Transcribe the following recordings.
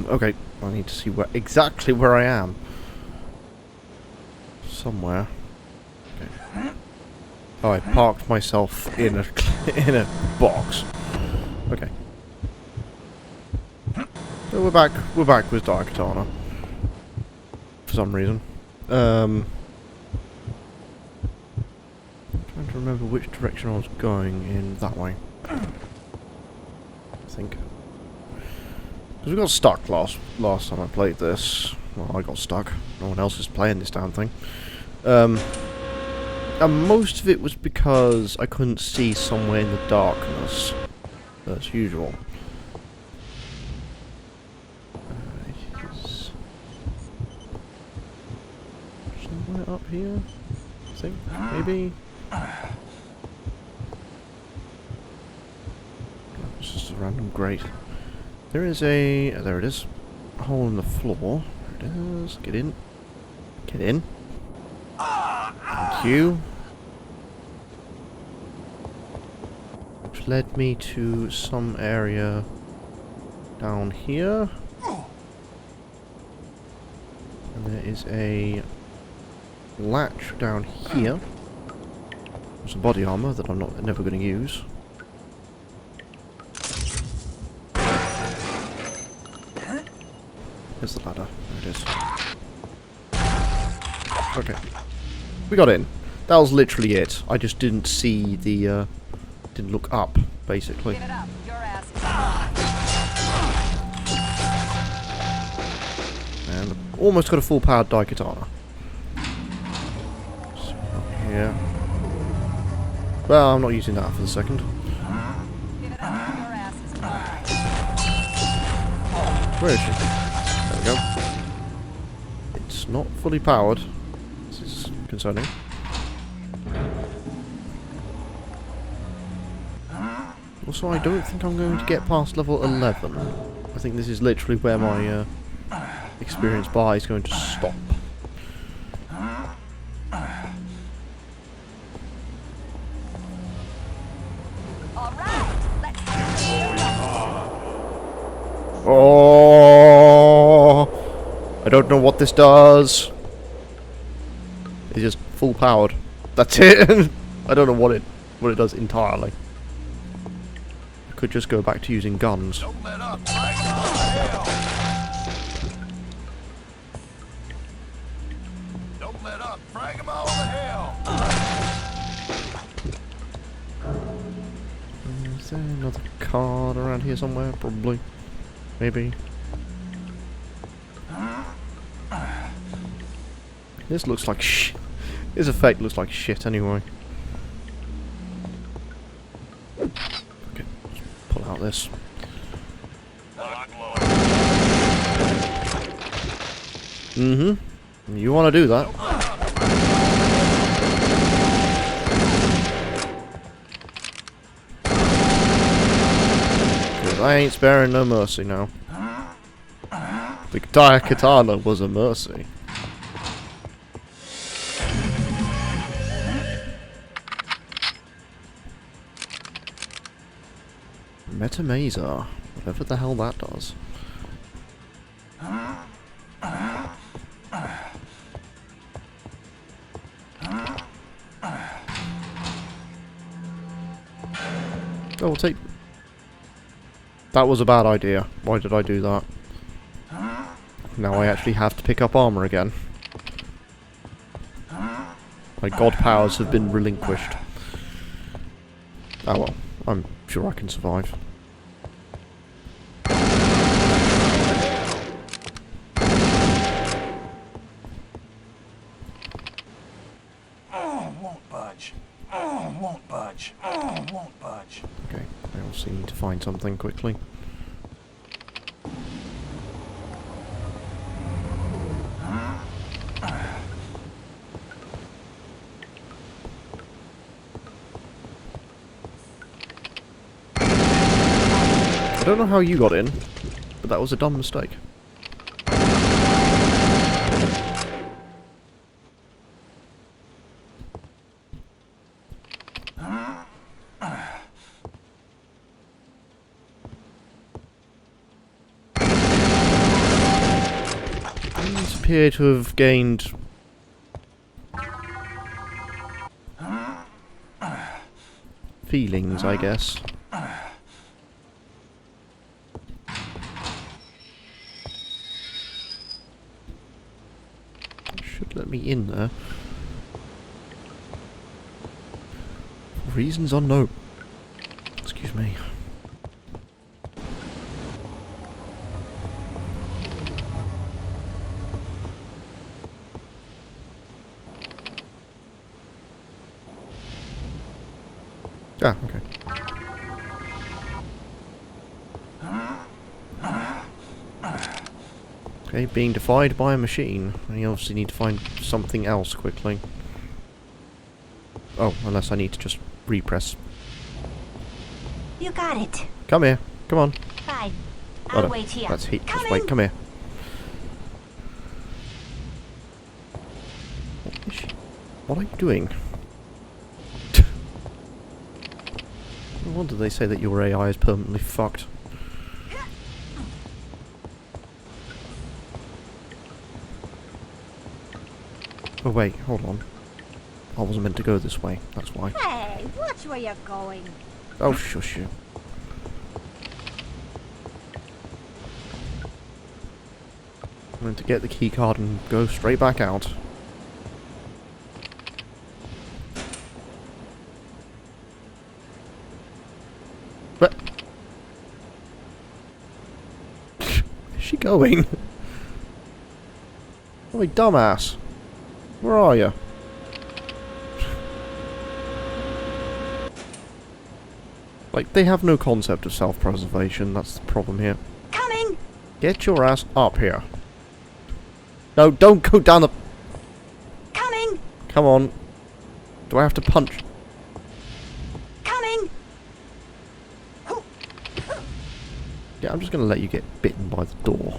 Okay, I need to see exactly where I am. Somewhere. Okay. Oh, I parked myself in a in a box. Okay. So we're back with Daikatana. For some reason. Trying to remember which direction I was going in. That way. I think. Because we got stuck last time I played this. Well, I got stuck. No one else is playing this damn thing. And most of it was because I couldn't see somewhere in the darkness. As usual. Somewhere up here? I think? Maybe? It's just a random grate. There is a... there it is. A hole in the floor. There it is. Get in. Get in. Thank you. Which led me to some area down here. And there is a latch down here. There's some body armor that I'm never going to use. Here's the ladder. There it is. Okay. We got in. That was literally it. I just didn't see the, didn't look up, basically. Give it up. Your ass is And almost got a full-powered Daikatana. So, up here. Well, I'm not using that for the second. Give it up. Your ass is Where is she? There we go. It's not fully powered. This is concerning. Also, I don't think I'm going to get past level 11. I think this is literally where my experience bar is going to stop. Oh! I don't know what this does. It's just full powered. That's it. I don't know what it does entirely. I could just go back to using guns. Don't let up. Frag them all to hell. Don't let up. Frag them all to hell. Is there another card around here somewhere? Probably. Maybe. This looks like this effect looks like shit anyway. Okay, let's pull out this. Mm-hmm. You want to do that? Because I ain't sparing no mercy now. The Daikatana was a mercy. Metamazer. Whatever the hell that does. Oh, we'll take... That was a bad idea. Why did I do that? Now I actually have to pick up armor again. My god powers have been relinquished. Oh well, I'm sure I can survive. Oh, won't budge. Oh, won't budge. Oh, won't budge. Okay, I also need to find something quickly. I don't know how you got in, but that was a dumb mistake. appear to have gained... feelings, I guess. Should let me in there. For reasons unknown. Excuse me. Ah, okay. Okay, being defied by a machine. I obviously need to find something else quickly. Oh, unless I need to just repress. You got it. Come here. Come on. Fine. Oh, I'll no, wait here. that's heat. Just Coming. wait. Come here. What are you doing? No wonder they say that your AI is permanently fucked. Oh wait, hold on. I wasn't meant to go this way, that's why. Hey, watch where you're going. Oh, shush you. I'm going to get the key card and go straight back out. But... where's she going? Oh, you dumbass. Where are you? Like, they have no concept of self-preservation, that's the problem here. Coming. Get your ass up here. No, don't go down the... Coming. Come on. Do I have to punch? Coming. Yeah, I'm just gonna let you get bitten by the door.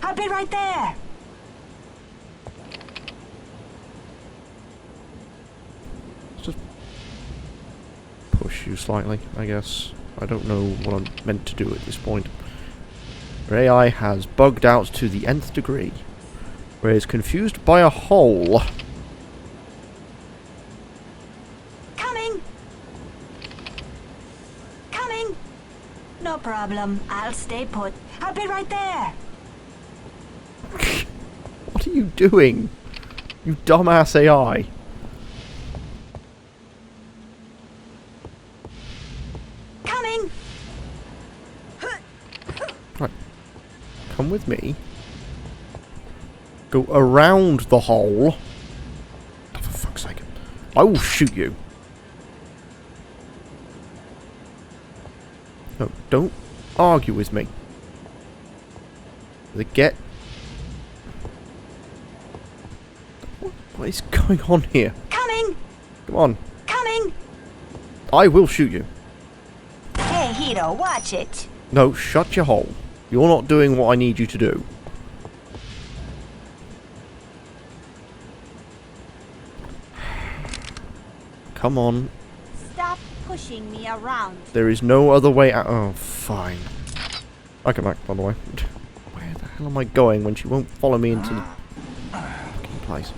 I'll be right there. Let's just push you slightly, I guess. I don't know what I'm meant to do at this point. Your AI has bugged out to the nth degree, where it's confused by a hole. Coming. Coming. No problem. I'll stay put. I'll be right there. What are you doing? You dumbass AI. Coming. Right. Come with me. Go around the hole. Oh, for fuck's sake. I will shoot you. No, don't argue with me. Get... What is going on here? Coming. Come on. Coming. I will shoot you. Hey, Hito, watch it. No, shut your hole. You're not doing what I need you to do. Come on. Stop pushing me around. There is no other way out. Oh, fine. I come back, by the way. Where the hell am I going when she won't follow me into the fucking place?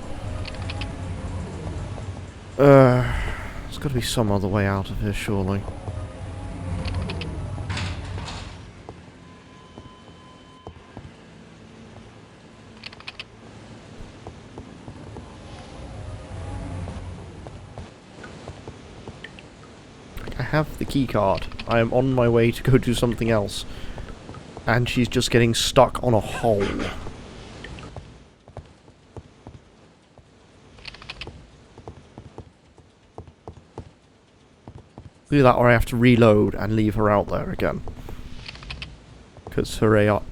There's got to be some other way out of here, surely. I have the key card. I am on my way to go do something else. And she's just getting stuck on a hole. Do that or I have to reload and leave her out there again. Because her AI...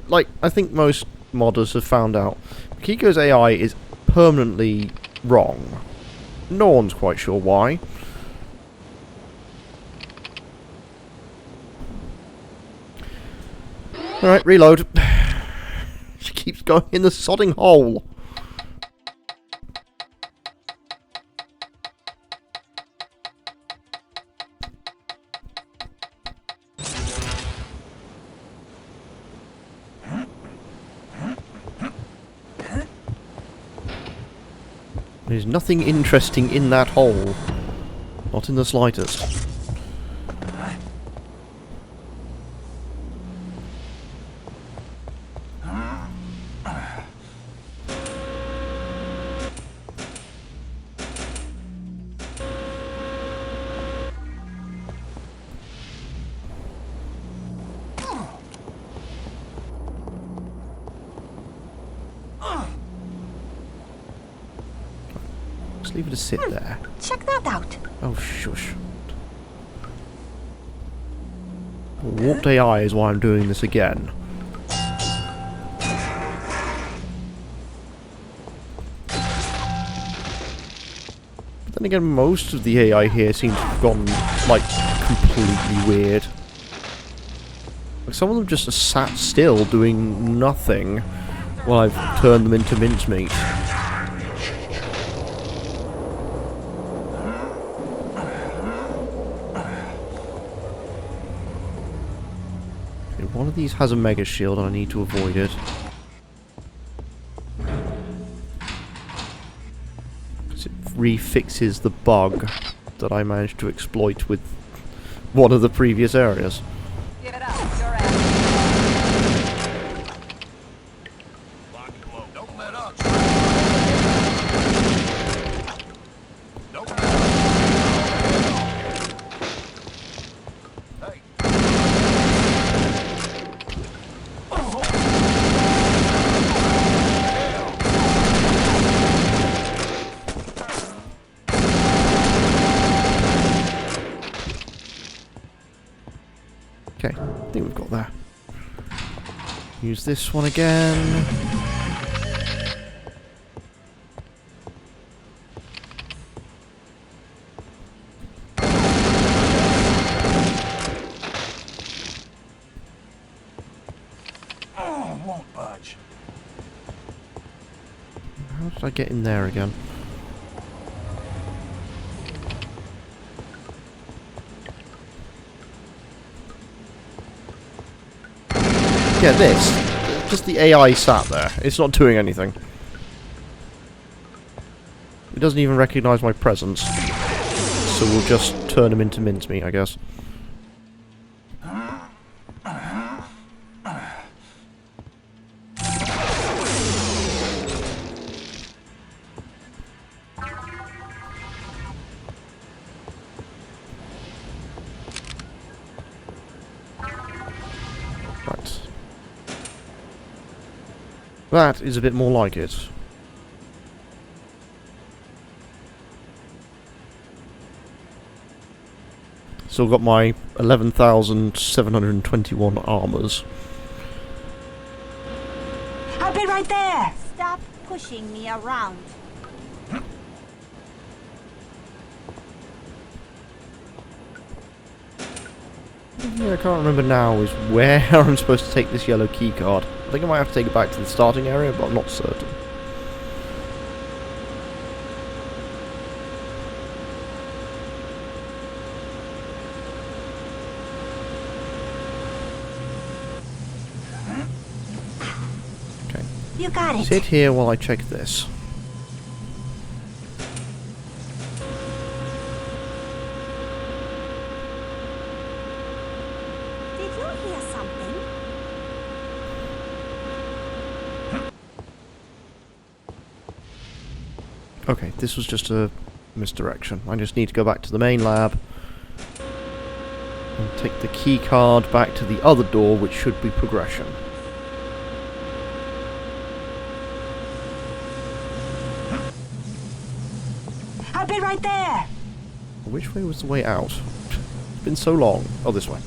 like, I think most modders have found out. Kiko's AI is permanently wrong. No one's quite sure why. Alright, reload. She keeps going in the sodding hole. There's nothing interesting in that hole. Not in the slightest. Just leave it to sit there. Check that out. Oh, shush. Warped AI is why I'm doing this again. But then again, most of the AI here seems to have gone, like, completely weird. Like, some of them just sat still, doing nothing, while I've turned them into mincemeat. One of these has a mega shield and I need to avoid it. Because it refixes the bug that I managed to exploit with one of the previous areas. Give it up. Your ass. Lock and load. Don't let up. Don't let up. Hey. Okay, I think we've got that. Use this one again. Won't budge. How did I get in there again? Yeah, this. Just the AI sat there. It's not doing anything. It doesn't even recognise my presence. So we'll just turn him into mincemeat, I guess. Right. That is a bit more like it. Still got my 11,721 armors. I'll be right there. Stop pushing me around. Yeah, I can't remember now is where I'm supposed to take this yellow key card. I think I might have to take it back to the starting area, but I'm not certain. Okay. You got it. Sit here while I check this. Did you hear something? Okay, this was just a misdirection. I just need to go back to the main lab and take the key card back to the other door, which should be progression. I'll be right there. Which way was the way out? It's been so long. Oh, this way.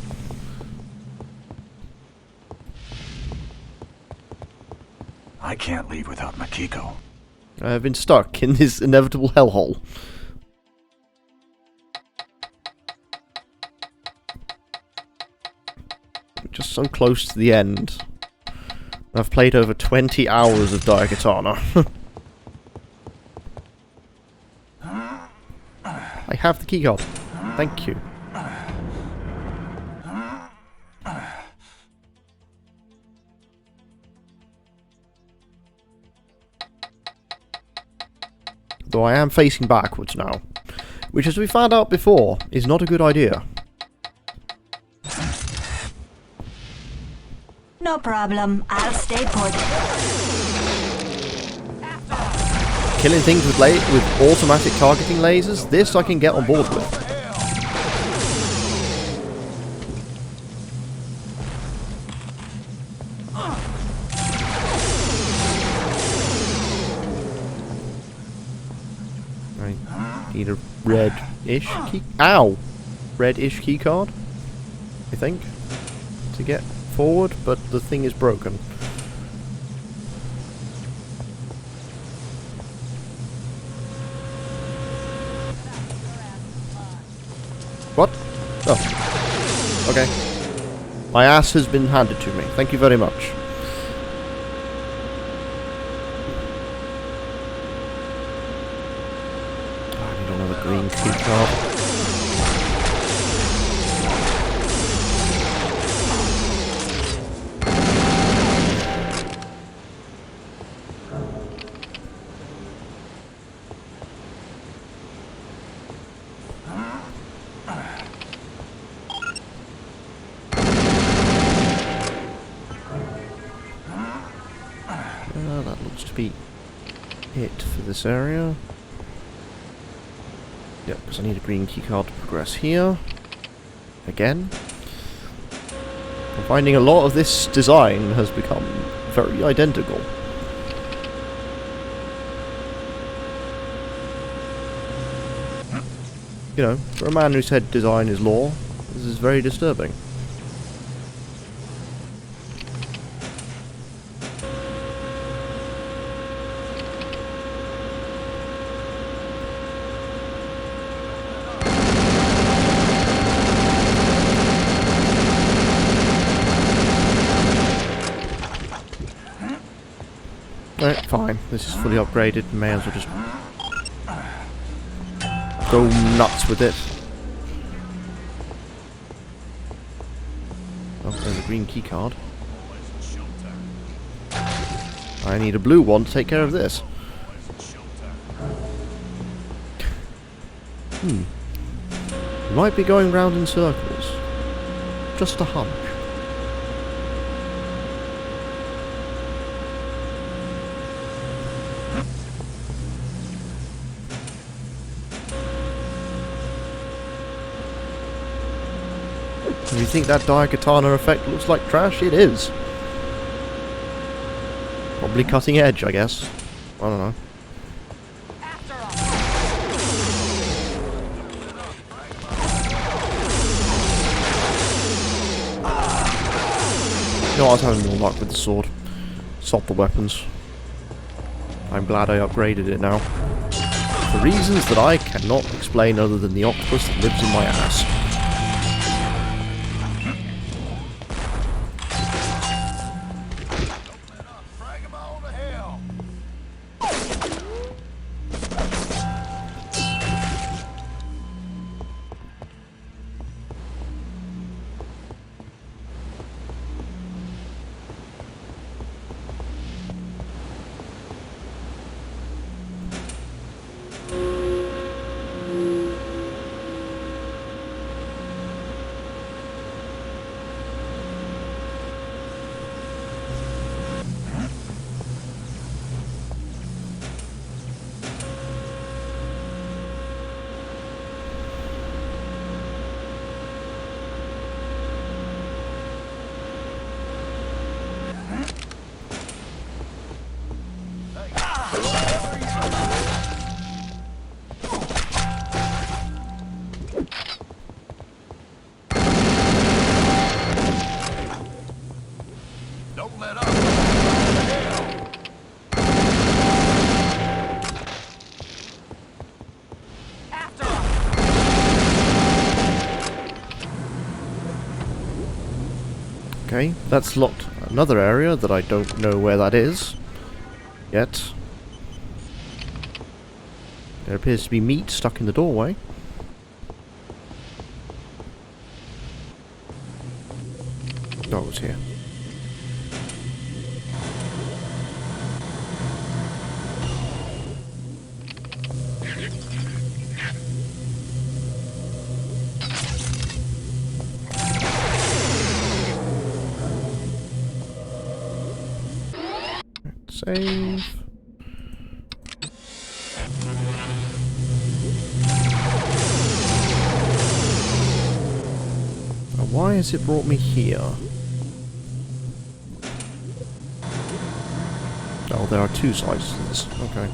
I can't leave without Makiko. I've been stuck in this inevitable hellhole. Just so close to the end. I've played over 20 hours of Daikatana. I have the keycard. Thank you. Although I am facing backwards now. Which, as we found out before, is not a good idea. No problem. I'll stay put. Killing things with automatic targeting lasers, this I can get on board with. I need a red-ish key... Ow! Red-ish key card, I think, to get forward, but the thing is broken. What? Oh. Okay. My ass has been handed to me. Thank you very much. Oh, I need another green key card. That looks to be it for this area. Yep, because I need a green key card to progress here. Again. I'm finding a lot of this design has become very identical. You know, for a man who said design is law, this is very disturbing. Alright, fine. This is fully upgraded. May as well just go nuts with it. Oh, there's a green key card. I need a blue one to take care of this. We might be going round in circles. Just a hunch. Do you think that Daikatana effect looks like trash? It is. Probably cutting edge, I guess. I don't know. You know, I was having more luck with the sword. Sod the weapons. I'm glad I upgraded it now. For reasons that I cannot explain other than the octopus that lives in my ass. Okay, that's locked another area that I don't know where that is yet. There appears to be meat stuck in the doorway. Oh, it was here. Save. Now why has it brought me here? Oh, there are two sides to this. Okay.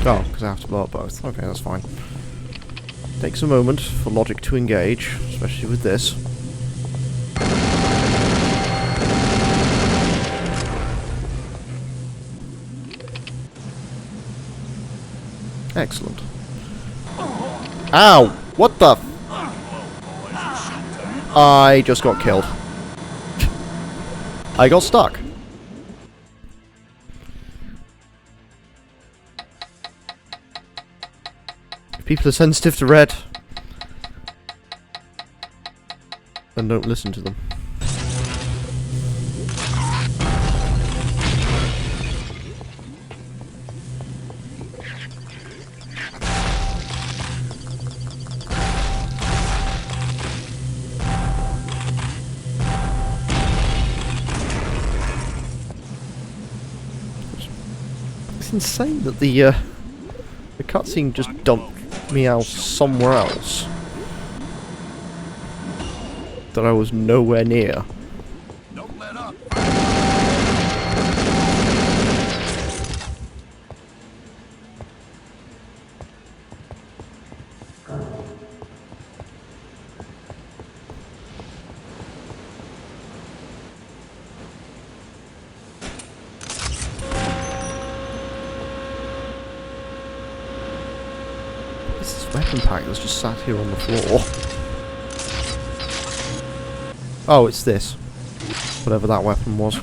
Oh, because I have to blow up both. Okay, that's fine. Takes a moment for logic to engage, especially with this. Excellent. Ow! What the f— I just got killed. I got stuck. If people are sensitive to red, then don't listen to them. It's insane that the cutscene just dumped me out somewhere else that I was nowhere near. Don't let up. This is weapon pack that's just sat here on the floor. Oh, it's this. Whatever that weapon was.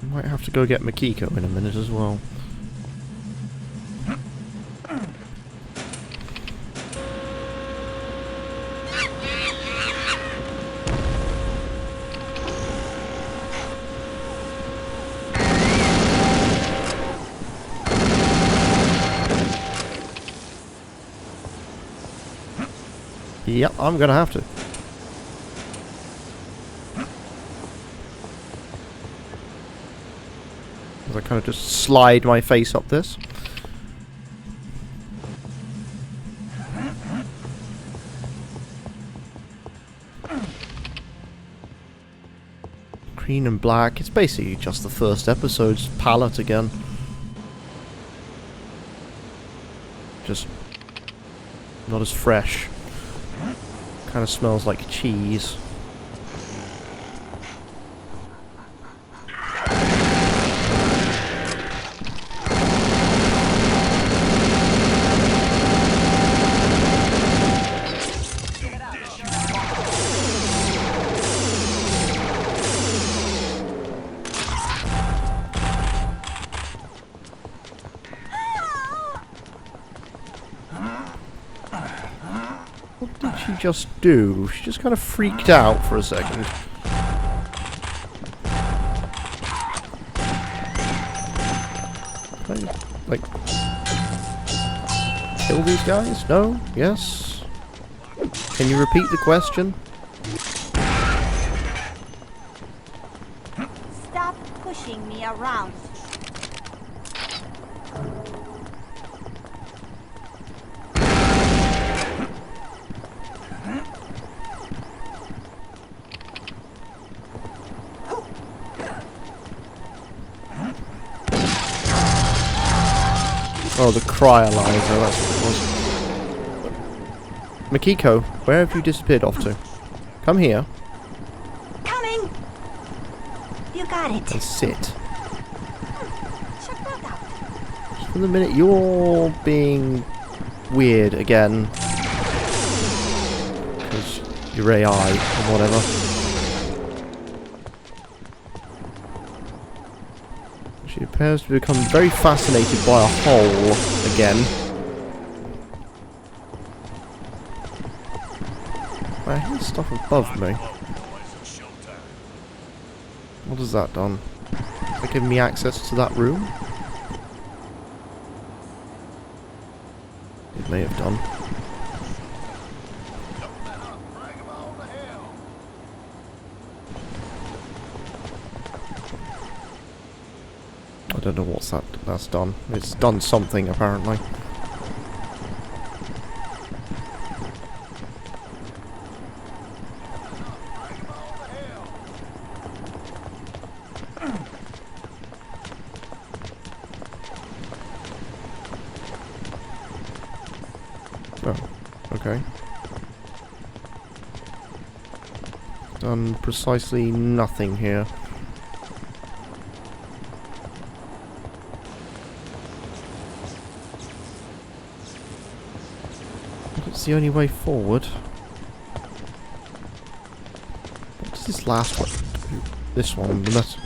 Might have to go get Makiko in a minute as well. Yep, I'm gonna have to. As I kind of just slide my face up this. Green and black. It's basically just the first episode's palette again. Just not as fresh. Kind of smells like cheese. What did she just do? She just kind of freaked out for a second. Can I, like, kill these guys? No? Yes? Can you repeat the question? Stop pushing me around. Oh, the cryolizer, that's what it was. Makiko, where have you disappeared off to? Come here. Coming! You got it. And sit. Check that out. Just for the minute, you're being weird again. Because you're AI or whatever. She appears to become very fascinated by a hole again. I hear stuff above me. What has that done? Has that given me access to that room? It may have done. I don't know what's that's done. It's done something apparently. Oh, okay. Done precisely nothing here. It's the only way forward. What does this last one do? This one, the metal.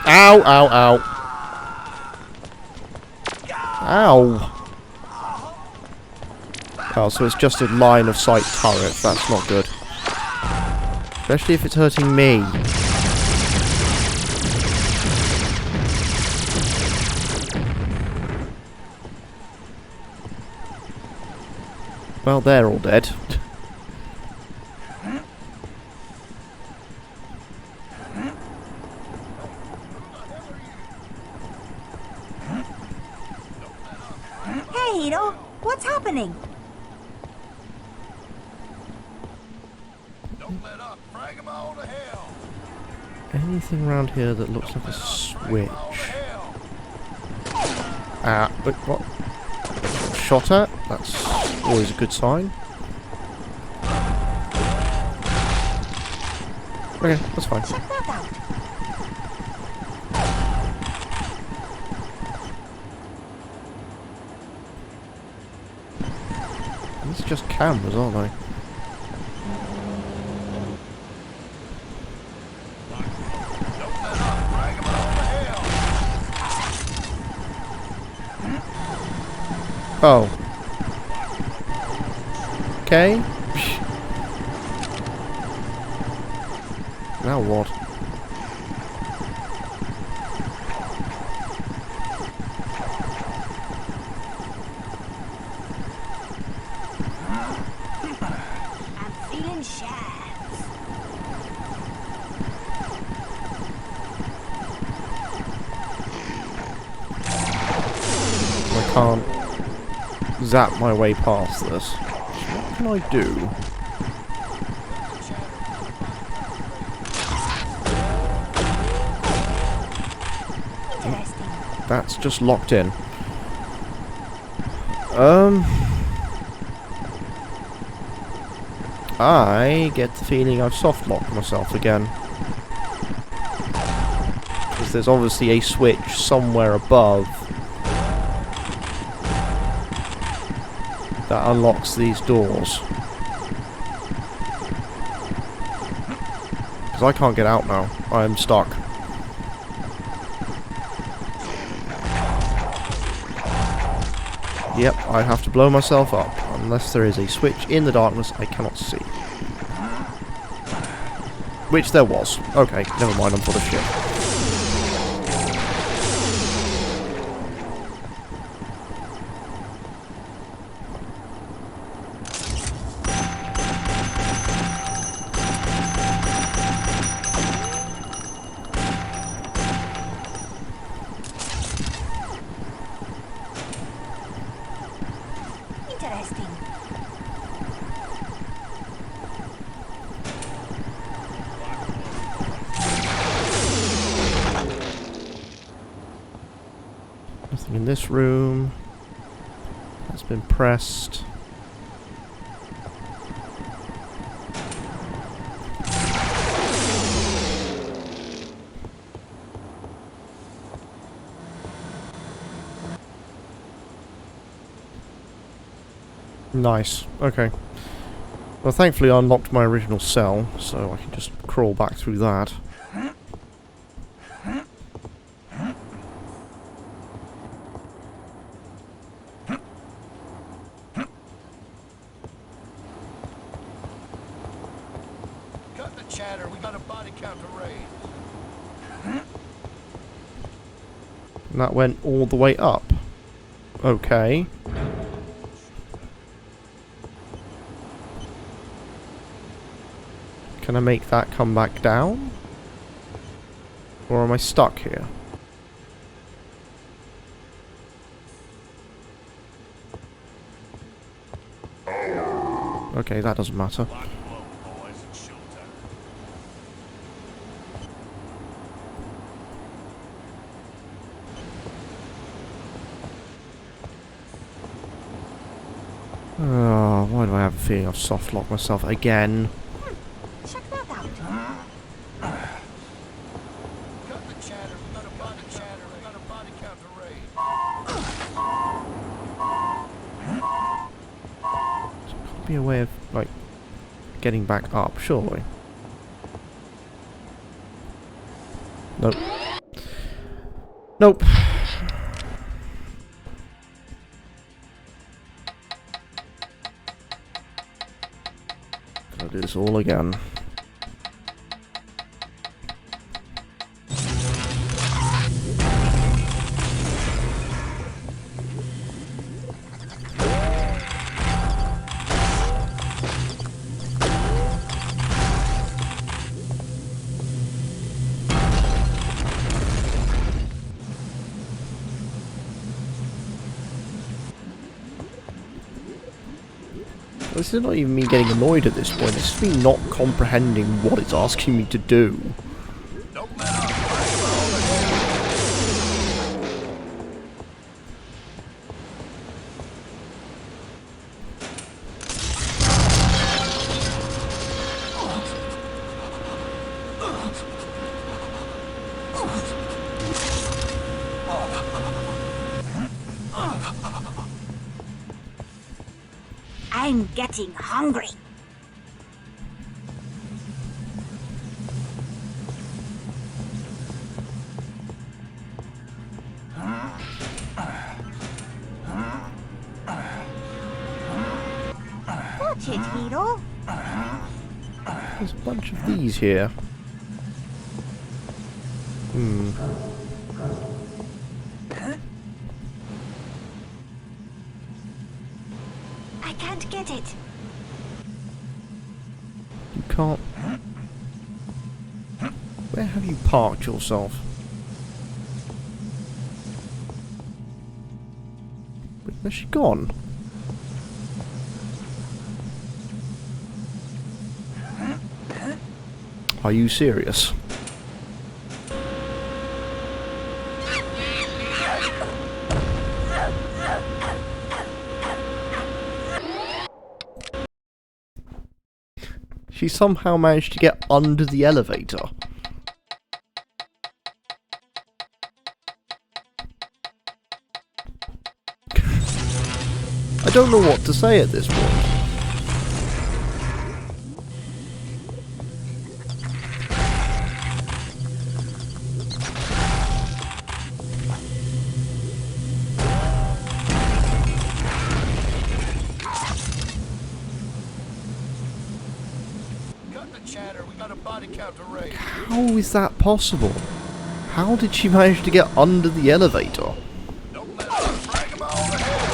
Ow, ow, ow. Ow. Oh, so it's just a line of sight turret. That's not good. Especially if it's hurting me. Well, they're all dead. Hey, Hito, what's happening? Don't let up. Frag 'em all to hell. Anything around here that looks like a switch? Wait, what? Shot at? That's always a good sign. Okay, that's fine. Check that out. These are just cameras, aren't they? Oh. Okay. Now what? I'm feeling shads. I can't zap my way past this. What can I do? Interesting. That's just locked in. I get the feeling I've soft locked myself again. Because there's obviously a switch somewhere above that unlocks these doors. Because I can't get out now. I am stuck. Yep, I have to blow myself up. Unless there is a switch in the darkness I cannot see. Which there was. Okay, never mind, I'm full of shit. Interesting. Nothing in this room. That's been pressed. Nice. Okay. Well, thankfully I unlocked my original cell, so I can just crawl back through that. Cut the chatter. We got a body count to raise. And that went all the way up. Okay. Can I make that come back down? Or am I stuck here? Okay, that doesn't matter. Oh, why do I have a feeling I've soft locked myself again? Check that out. Cut the chatter. We got a body chatter. We got a body count to raise. There could be a way of, like, getting back up, surely. Nope. Nope. Gotta do this all again. This is not even me getting annoyed at this point, it's just me not comprehending what it's asking me to do. Don't let up. I'm getting hungry. Watch it, Hiro. There's a bunch of these here. I can't get it. You can't... Where have you parked yourself? Where's she gone? Are you serious? She somehow managed to get under the elevator. I don't know what to say at this point. Chatter, we got a body count to raise. How is that possible? How did she manage to get under the elevator? Don't let up. Drag him all the head.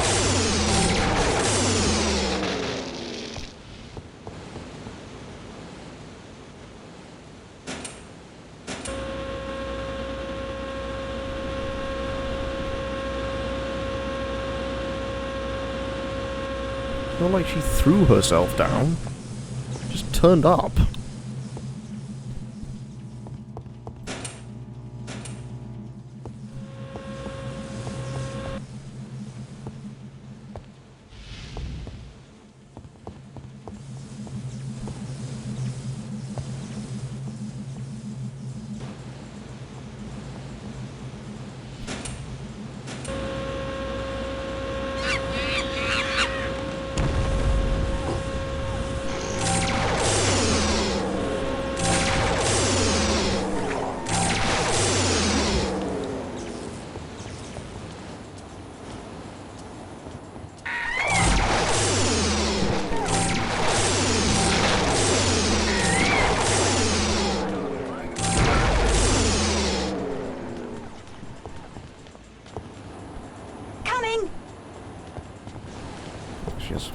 It's not like she threw herself down. Just turned up. passages.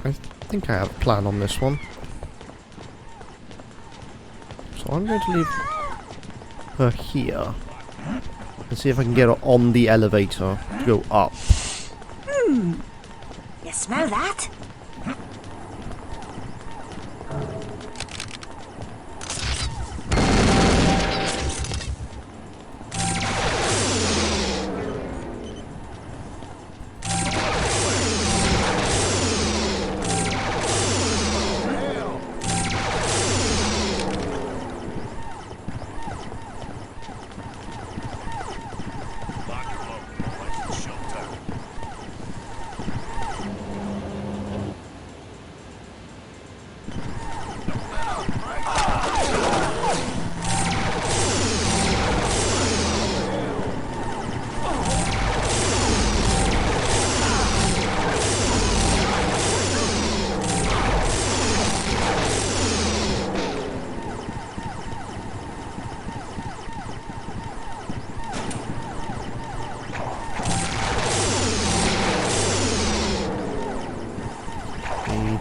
I think I have a plan on this one. So I'm going to leave her here. And see if I can get her on the elevator to go up. You smell that?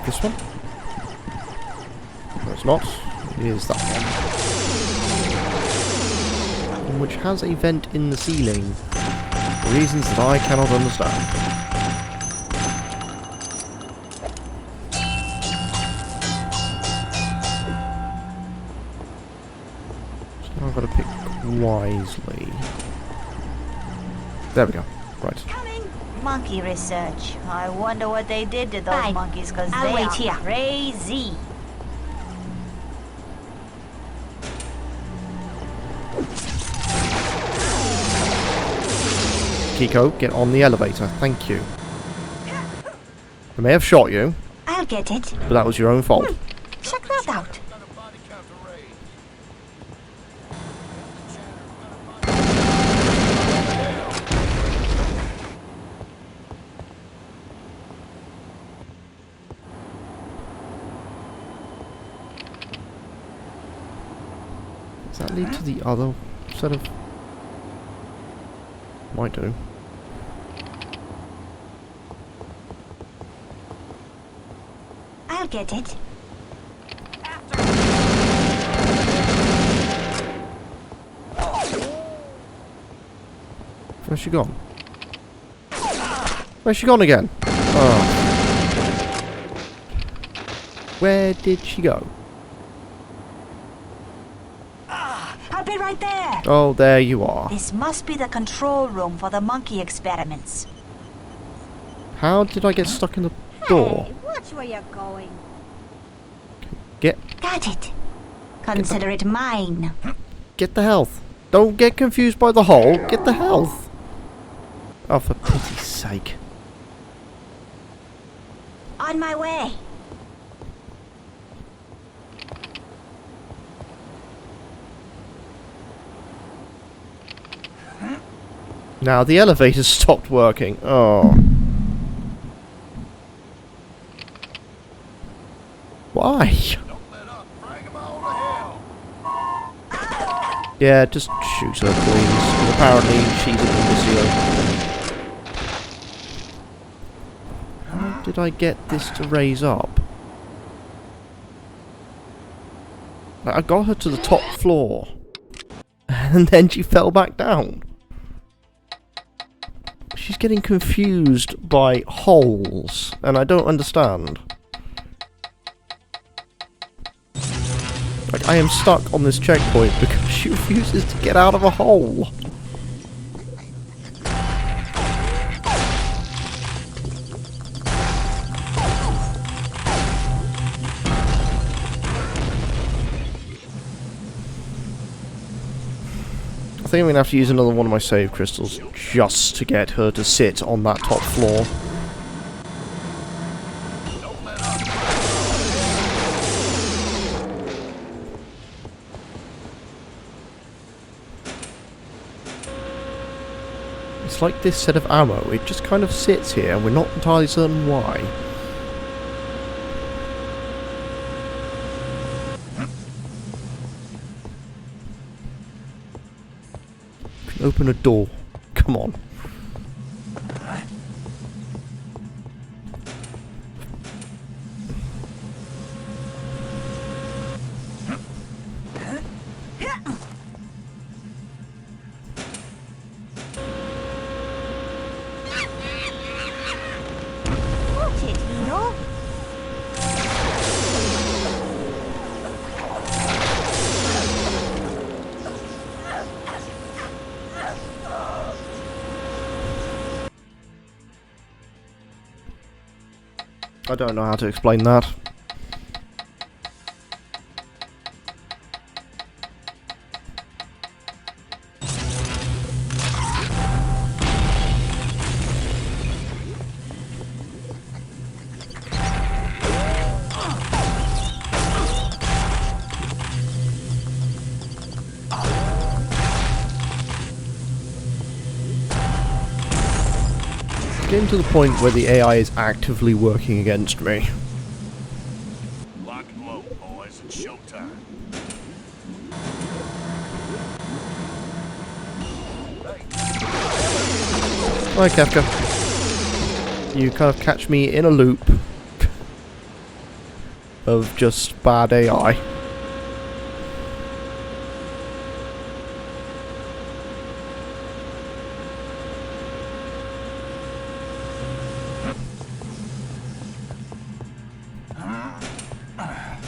This one? No, it's not. It is that one. Which has a vent in the ceiling. For reasons that I cannot understand. So now I've got to pick wisely. There we go. Right. Monkey research. I wonder what they did to those Fine. monkeys, because I'll they wait are here. crazy. Kiko, get on the elevator. Thank you. I may have shot you, I'll get it. but that was your own fault. Check that out. Does that lead to the other set of... Might do. I'll get it. Where's she gone? Where's she gone again? Oh. Where did she go? I'll be right there. Oh, there you are. This must be the control room for the monkey experiments. How did I get stuck in the door? Hey, watch where you're going. Get Got it. Consider it mine. the health. Don't get confused by the hole. Get the health. Oh, for pity's sake. On my way. Now the elevator's stopped working. Oh. Why? Yeah, just shoot her, please. Because apparently she's an imbecile. How did I get this to raise up? I got her to the top floor. And then she fell back down. She's getting confused by holes. And I don't understand. Like, I am stuck on this checkpoint because she refuses to get out of a hole. I think I'm going to have to use another one of my save crystals just to get her to sit on that top floor. It's like this set of ammo, it just kind of sits here and we're not entirely certain why. Open a door. Come on. I don't know how to explain that. Getting to the point where the AI is actively working against me. Lock and load, boys. It's showtime. Right, Kafka. You kind of catch me in a loop of just bad AI.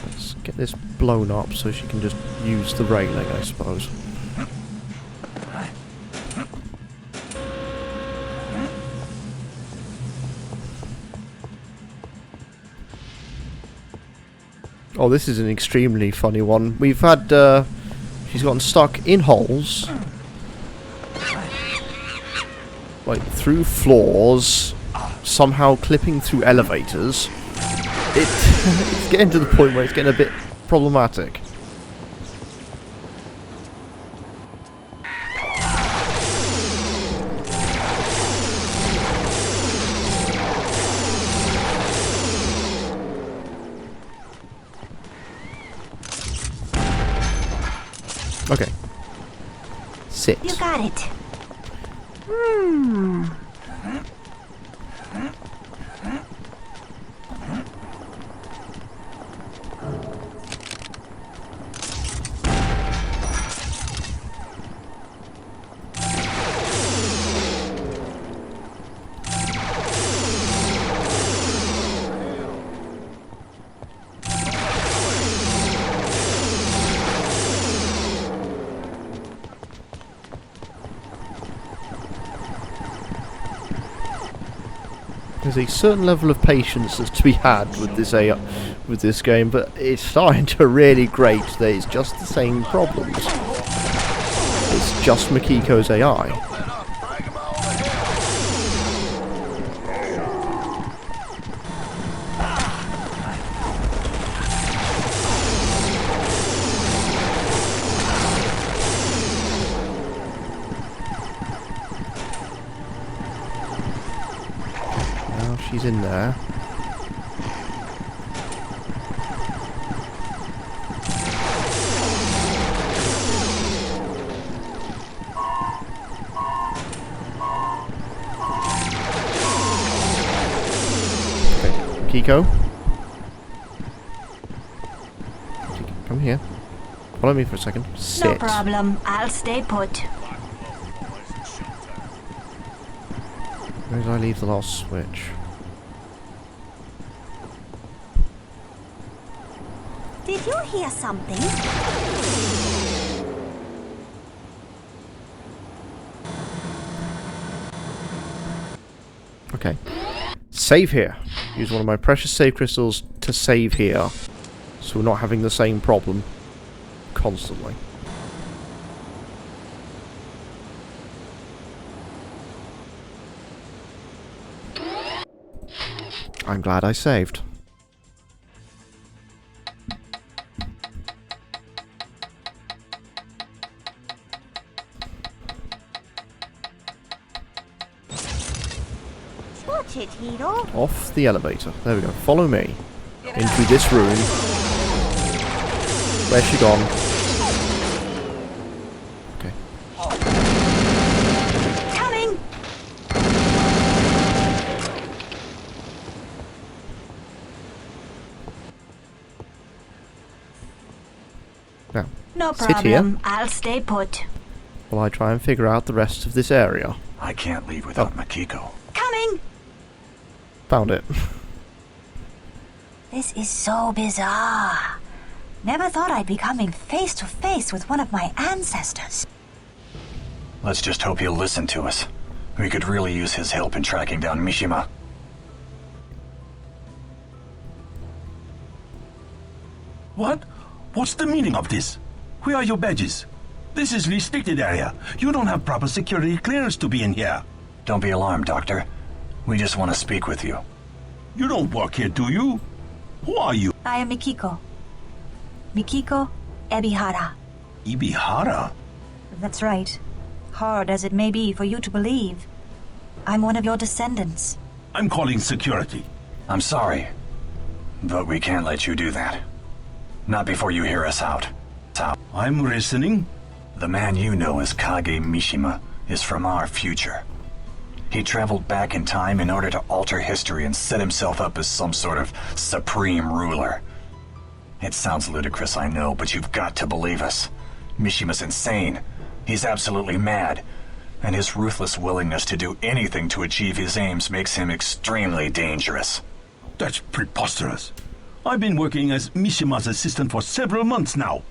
Let's get this blown up so she can just use the railing, I suppose. Oh, this is an extremely funny one. We've had, she's gotten stuck in holes. Like, through floors. Somehow clipping through elevators. It's getting to the point where it's getting a bit problematic. Okay. Sit. You got it. There's a certain level of patience that's to be had with this AI, with this game, but it's starting to really grate that it's just the same problems. It's just Makiko's AI. She's in there. Okay, Kiko. Come here. Follow me for a second. Sit. No problem. I'll stay put. Where did I leave the last switch? Did you hear something? Okay. Save here. Use one of my precious save crystals to save here. So we're not having the same problem constantly. I'm glad I saved. Watch it, Hiro. Off the elevator. There we go. Follow me. Into this room. Where's she gone? Okay. Coming! Now, No sit here problem. I'll stay put. while I try and figure out the rest of this area. I can't leave without Makiko. Coming! Found it. This is so bizarre. Never thought I'd be coming face to face with one of my ancestors. Let's just hope he'll listen to us. We could really use his help in tracking down Mishima. What? What's the meaning of this? Where are your badges? This is restricted area. You don't have proper security clearance to be in here. Don't be alarmed, Doctor. We just want to speak with you. You don't work here, do you? Who are you? I am Mikiko. Mikiko Ebihara. Ibihara? That's right. Hard as it may be for you to believe, I'm one of your descendants. I'm calling security. I'm sorry, but we can't let you do that. Not before you hear us out. I'm listening. The man you know as Kage Mishima is from our future. He traveled back in time in order to alter history and set himself up as some sort of supreme ruler. It sounds ludicrous, I know, but you've got to believe us. Mishima's insane. He's absolutely mad. And his ruthless willingness to do anything to achieve his aims makes him extremely dangerous. That's preposterous. I've been working as Mishima's assistant for several months now.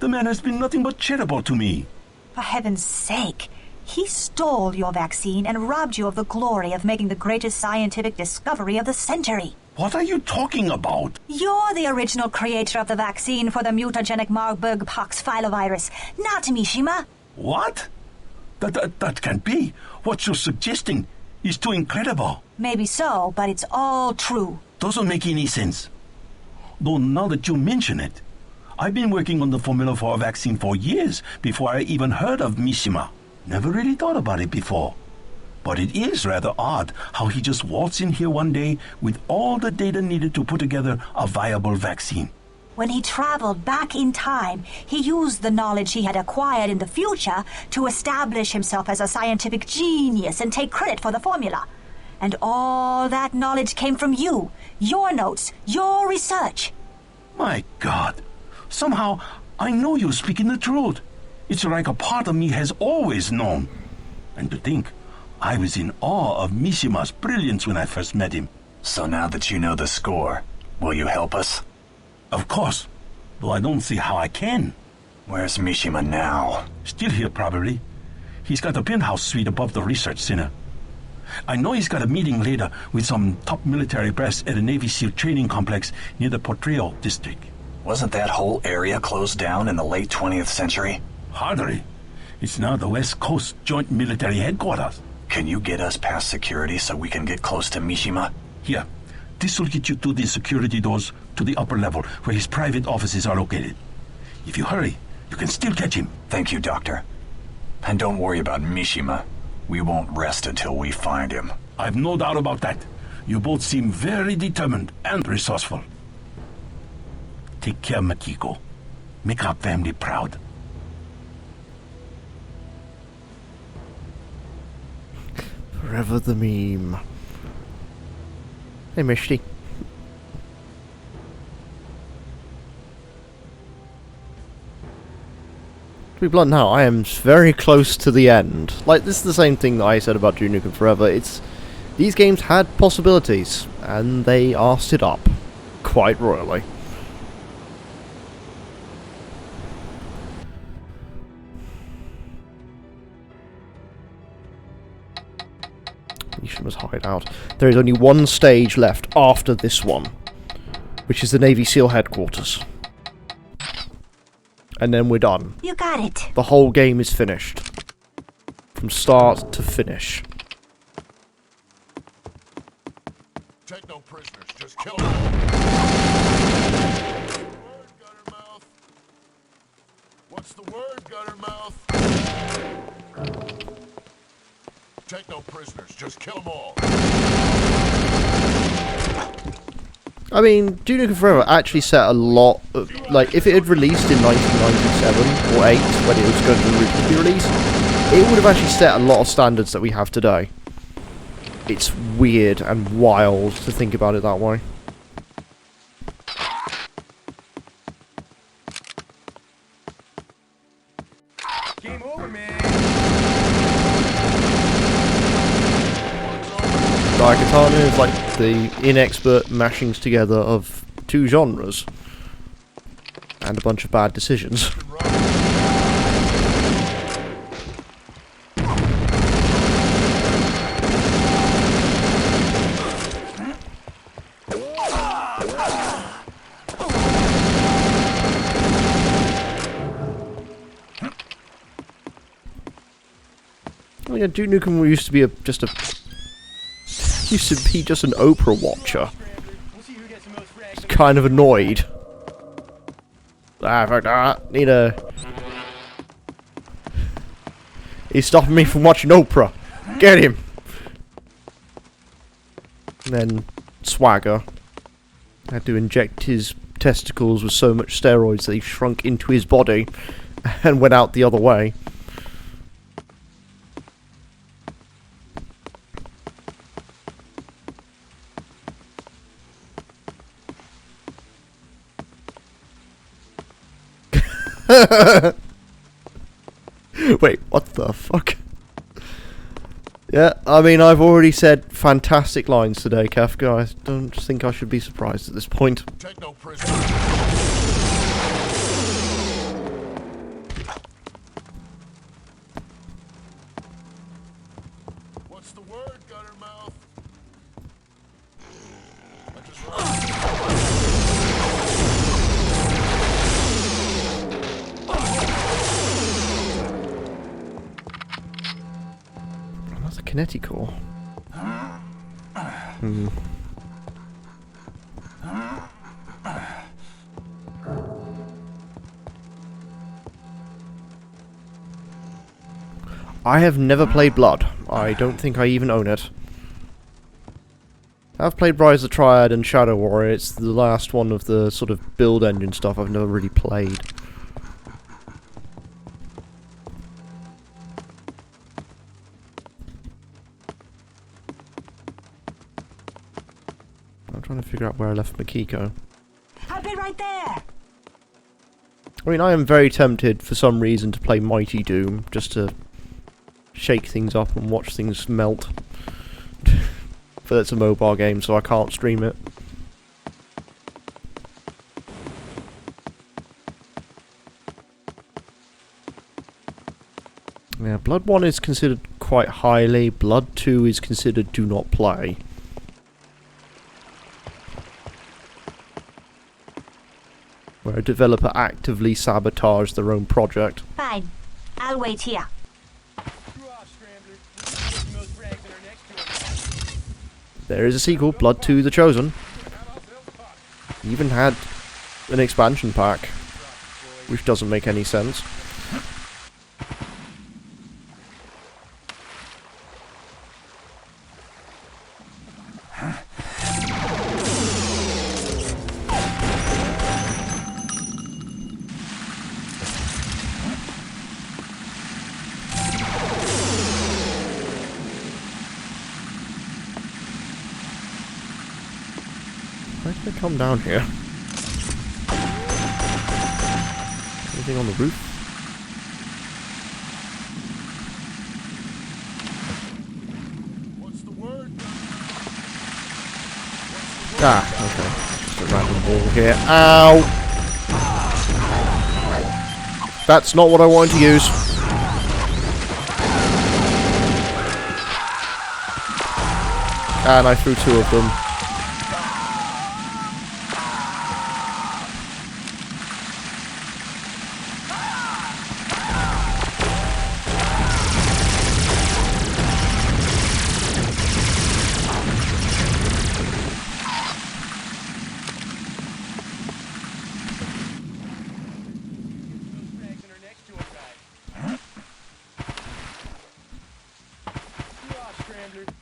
The man has been nothing but charitable to me. For heaven's sake, he stole your vaccine and robbed you of the glory of making the greatest scientific discovery of the century. What are you talking about? You're the original creator of the vaccine for the mutagenic Marburg pox filovirus, not Mishima. What? That can't be. What you're suggesting is too incredible. Maybe so, but it's all true. Doesn't make any sense. Though now that you mention it, I've been working on the formula for a vaccine for years before I even heard of Mishima. Never really thought about it before. But it is rather odd how he just waltzed in here one day with all the data needed to put together a viable vaccine. When he traveled back in time, he used the knowledge he had acquired in the future to establish himself as a scientific genius and take credit for the formula. And all that knowledge came from you, your notes, your research. My God. Somehow, I know you're speaking the truth. It's like a part of me has always known. And to think, I was in awe of Mishima's brilliance when I first met him. So now that you know the score, will you help us? Of course, though I don't see how I can. Where's Mishima now? Still here, probably. He's got a penthouse suite above the research center. I know he's got a meeting later with some top military brass at a Navy SEAL training complex near the Portreo district. Wasn't that whole area closed down in the late 20th century? Hardly. It's now the West Coast Joint Military Headquarters. Can you get us past security so we can get close to Mishima? Here, this will get you to the security doors to the upper level where his private offices are located. If you hurry, you can still catch him. Thank you, Doctor. And don't worry about Mishima. We won't rest until we find him. I've no doubt about that. You both seem very determined and resourceful. Take care, Makiko. Make our family proud. Forever the meme. Hey, Mishti. To be blunt now, I am very close to the end. Like, this is the same thing that I said about Duke Nukem Forever. It's... These games had possibilities, and they arsed it up. Quite royally. Mishima's hideout. There is only one stage left after this one, which is the Navy SEAL headquarters. And then we're done. You got it. The whole game is finished. From start to finish. Take no prisoners, just kill them. What's the word, Guttermouth? Take no prisoners, just kill them all. I mean, Duke Nukem Forever actually set a lot of... Like, if it had released in 1997 or 8, when it was going to originally be released, it would have actually set a lot of standards that we have today. It's weird and wild to think about it that way. Game over, man. Daikatana is like the inexpert mashings together of two genres. And a bunch of bad decisions. yeah, Duke Nukem used to be just an Oprah watcher. He's kind of annoyed. Ah, fuck that. Need a... He's stopping me from watching Oprah. Get him. And then Swagger had to inject his testicles with so much steroids that he shrunk into his body and went out the other way. Wait, what the fuck? Yeah, I mean, I've already said fantastic lines today, Kafka. I don't think I should be surprised at this point. Take no prisoners. What's the word, Guttermouth? I just Another Kineticore. I have never played Blood. I don't think I even own it. I've played Rise of the Triad and Shadow Warrior. It's the last one of the sort of build engine stuff I've never really played. I'm trying to figure out where I left Makiko. I'll be right there. I mean, I am very tempted for some reason to play Mighty Doom, just to shake things up and watch things melt. But it's a mobile game, so I can't stream it. Yeah, Blood 1 is considered quite highly, Blood 2 is considered do not play. Where a developer actively sabotaged their own project. Fine. I'll wait here. There is a sequel, Blood 2 The Chosen. Even had an expansion pack, which doesn't make any sense. Why did I come down here? Anything on the roof? What's the word? Ah, okay. Just a random wall here. Ow! That's not what I wanted to use. And I threw two of them.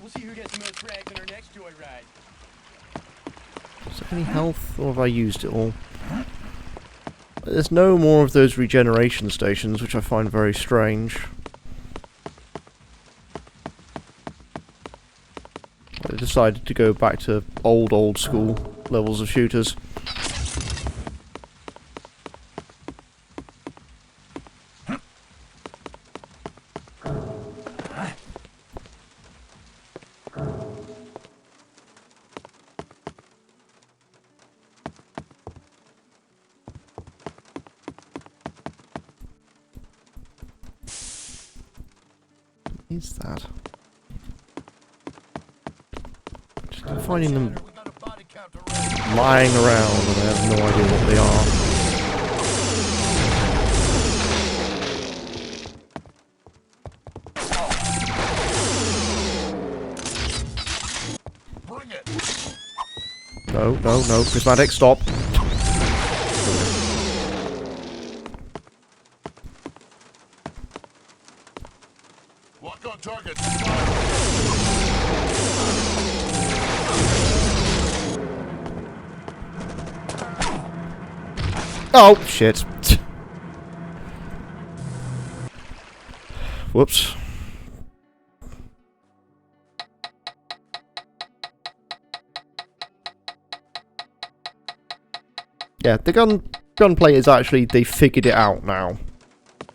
We'll see who gets the most frags in our next joyride. Is there any health, or have I used it all? There's no more of those regeneration stations, which I find very strange. I decided to go back to old school levels of shooters. Is that? Just keep finding them We got a body count to raise. lying around and I have no idea what they are. No, no, no. Prismatic, stop. Lock on target. Oh, shit. Whoops. Yeah, the gunplay is actually, they figured it out now.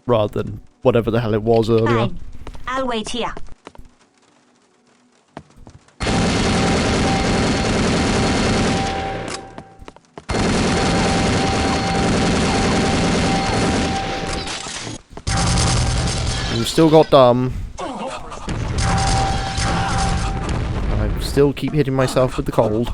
Rather than whatever the hell it was earlier. Fine. I'll wait here. We've still got and I still keep hitting myself with the cold.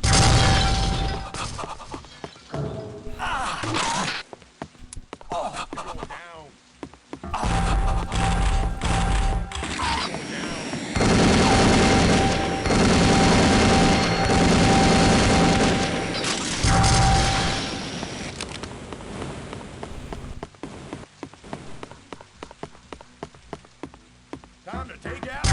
Time to take out.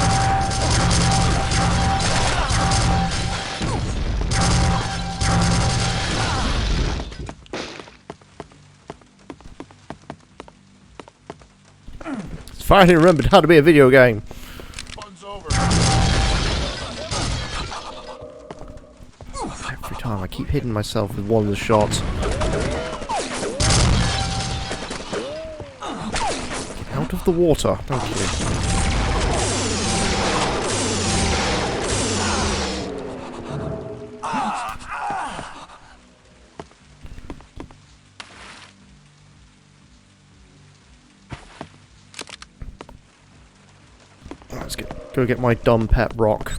Finally remembered how to be a video game. Fun's over. Every time I keep hitting myself with one of the shots. Get out of the water. Thank you. Let's go get my dumb pet rock.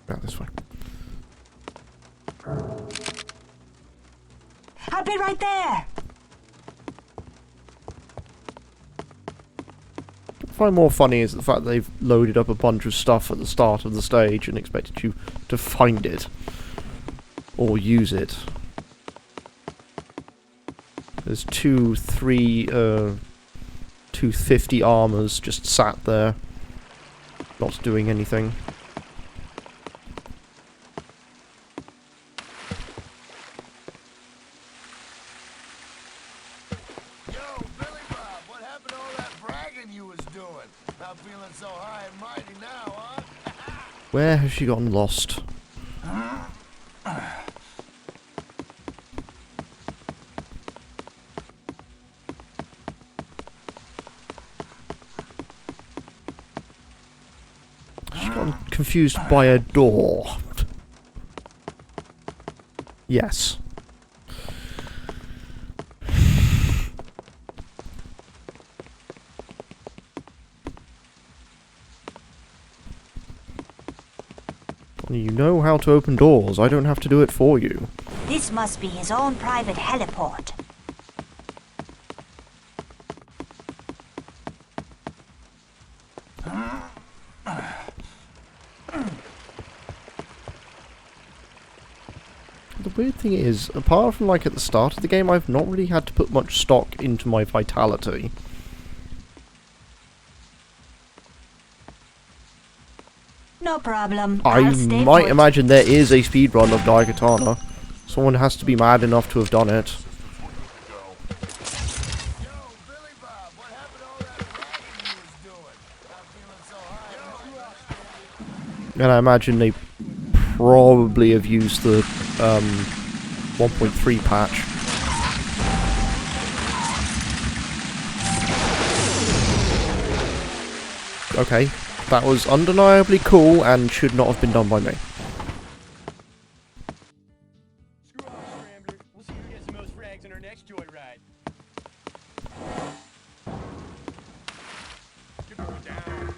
Out this way. I'll be right there. What I find more funny is the fact that they've loaded up a bunch of stuff at the start of the stage and expected you to find it. Or use it. There's 250 armors just sat there. Not doing anything. Where has she gotten lost? She's gotten confused by a door. Yes. You know how to open doors. I don't have to do it for you. This must be his own private heliport. The weird thing is, apart from like at the start of the game, I've not really had to put much stock into my vitality. No problem. I I'll stay might put. imagine there is a speedrun of Daikatana. Someone has to be mad enough to have done it. And I imagine they probably have used the 1.3 patch. Okay, that was undeniably cool and should not have been done by me. Screw off, Scrambler. We'll rags in our next joyride. You're going down.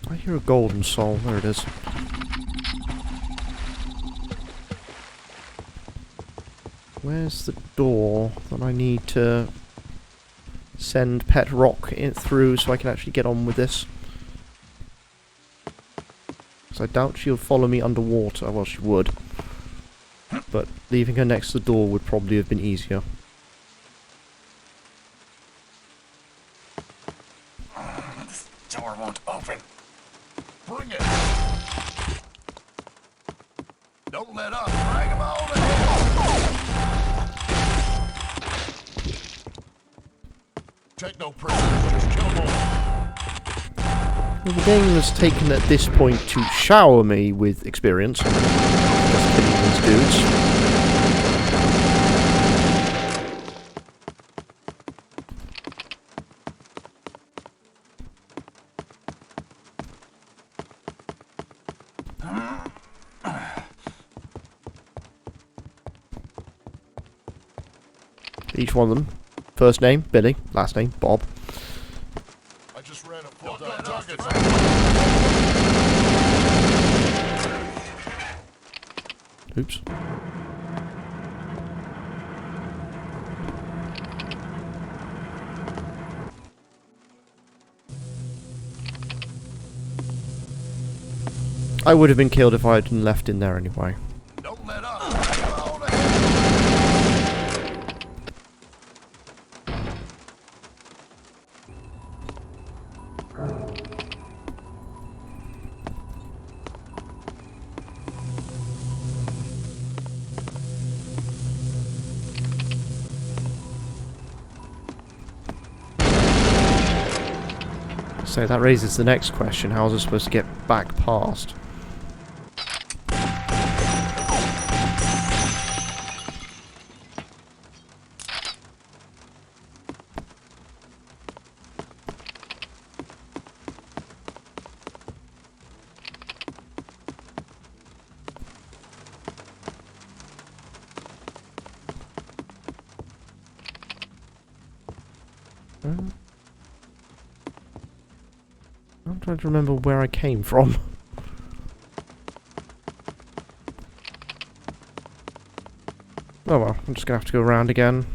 I hear a golden soul. There it is. Where's the door that I need to send Pet Rock in through so I can actually get on with this? Because I doubt she'll follow me underwater. Well, she would. But leaving her next to the door would probably have been easier. This door won't open. Bring it. Don't let up. Drag him all the hell. Take no prisoners. Just kill them all. Well, the game has taken at this point to shower me with experience. Just killing these dudes. Each one of them. First name, Billy. Last name, Bob. I just ran a full target. Oops. I would have been killed if I had been left in there anyway. Don't let up. Drag him all the hell. So that raises the next question, how was I supposed to get back past? I'm trying to remember where I came from. Oh well, I'm just gonna have to go around again.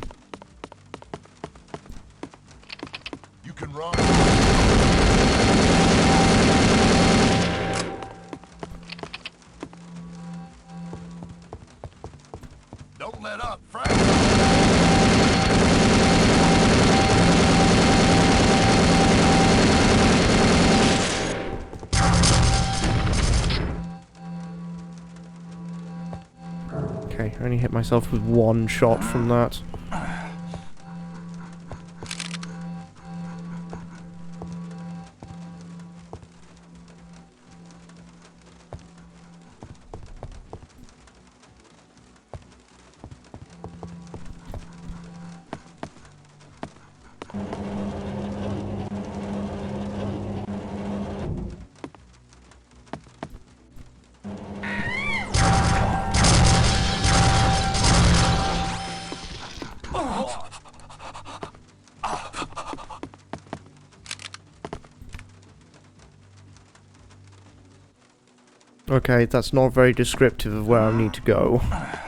You can run. Don't let up. Frank. Okay, I only hit myself with one shot from that. Okay, that's not very descriptive of where I need to go. I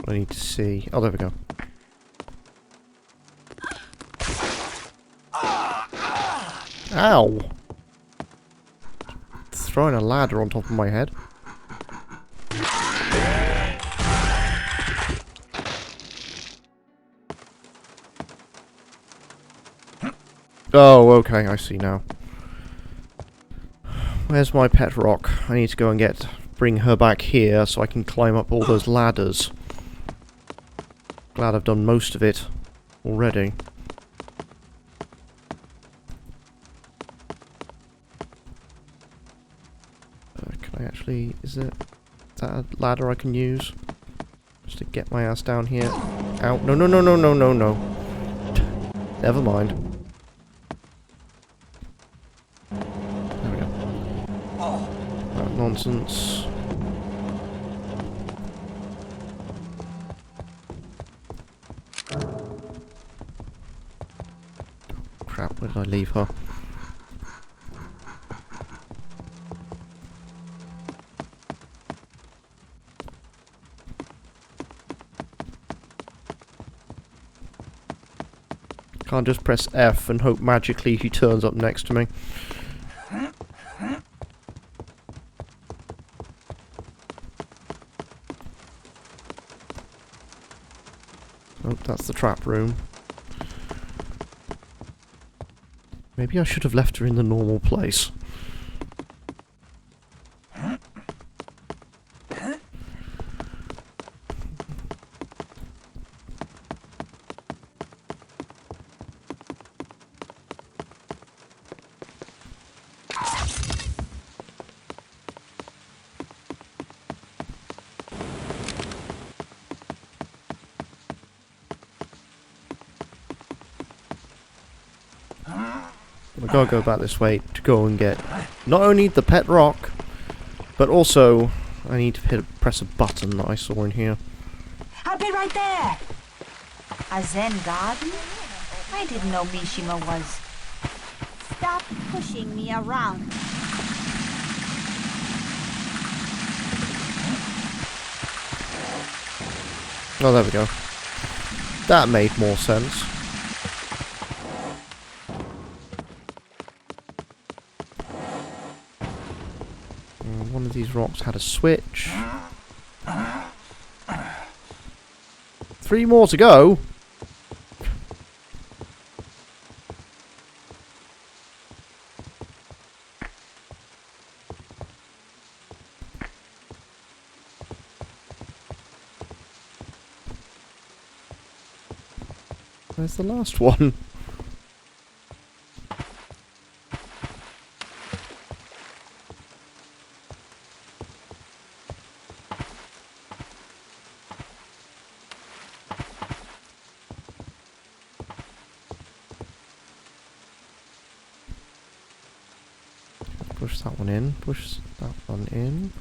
need to see. Oh, there we go. Ow! Throwing a ladder on top of my head. Oh, okay, I see now. Where's my pet rock? I need to go and bring her back here so I can climb up all those ladders. Glad I've done most of it already. Can I actually... is that a ladder I can use? Just to get my ass down here. Ow. No, no, no, no, no, no, no. Never mind. There we go. That nonsense. Crap, where did I leave her? Can't just press F and hope magically he turns up next to me. Oh, that's the trap room. Maybe I should have left her in the normal place. I gotta go back this way to go and get not only the pet rock, but also I need to press a button that I saw in here. I'll be right there. A Zen garden? I didn't know Mishima was. Stop pushing me around. Oh, there we go. That made more sense. One of these rocks had a switch. 3 more to go. Where's the last one? Push that one in, push that one in.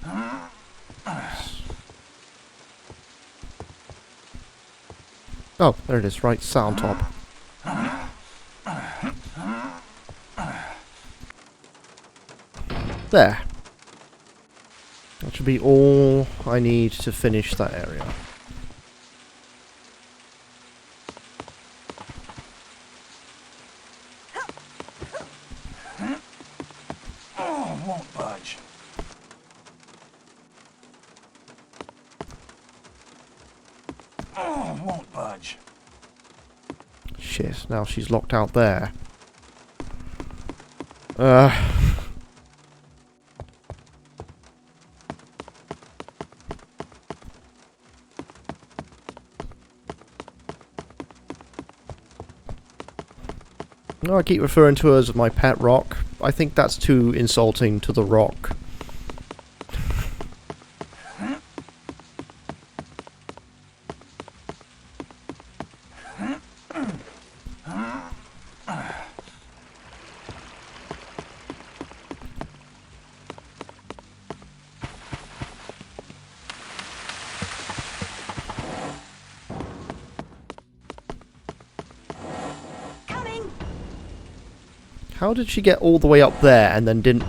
Oh, there it is, right, sat on top. There. That should be all I need to finish that area. Oh, won't budge. Oh, won't budge. Shit, now she's locked out there. No, I keep referring to her as my pet rock. I think that's too insulting to the rock. How did she get all the way up there and then didn't...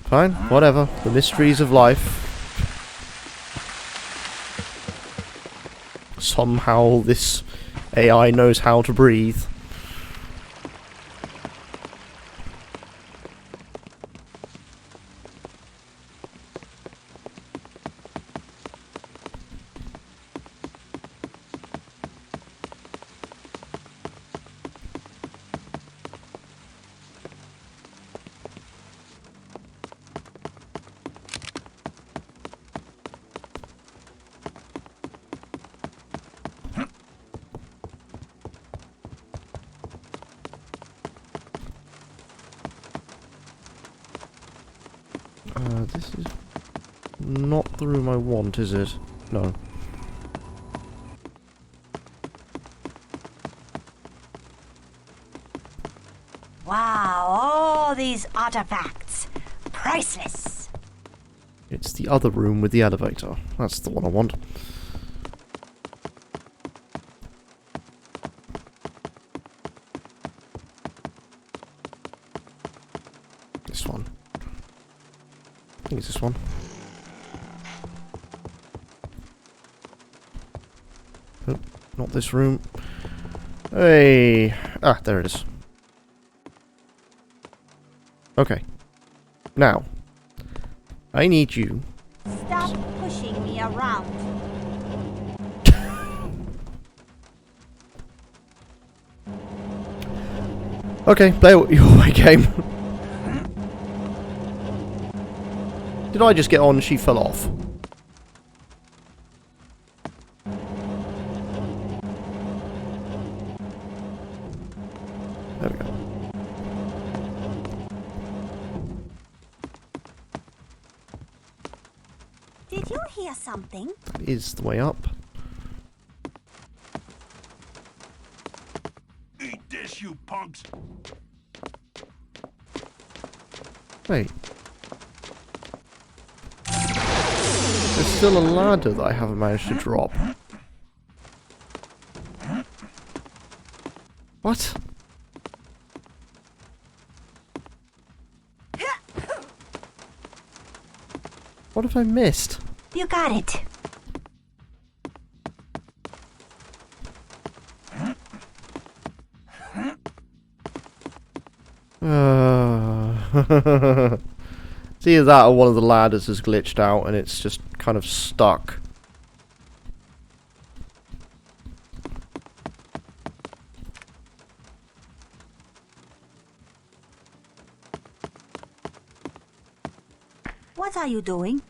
Fine, whatever. The mysteries of life. Somehow this AI knows how to breathe. This is not the room I want, is it? No. Wow, all these artifacts. Priceless. It's the other room with the elevator. That's the one I want. This one. I think it's this one. Nope, not this room. Hey! Ah, there it is. Okay. Now, I need you. Stop pushing me around. Okay, play your way game. Did I just get on and she fell off? There we go. Did you hear something? That is the way up. Eat this, you punks! Wait. There's still a ladder that I haven't managed to drop. What? What have I missed? You got it. It's either that or one of the ladders has glitched out and it's just kind of stuck. What are you doing?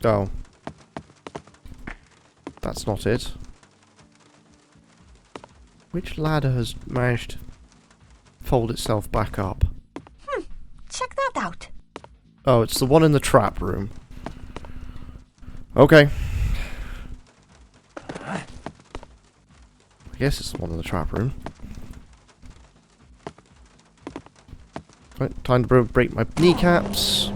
Oh. That's not it. Which ladder has managed to fold itself back up? Check that out. Oh, it's the one in the trap room. Okay. I guess it's the one in the trap room. Right, time to break my kneecaps.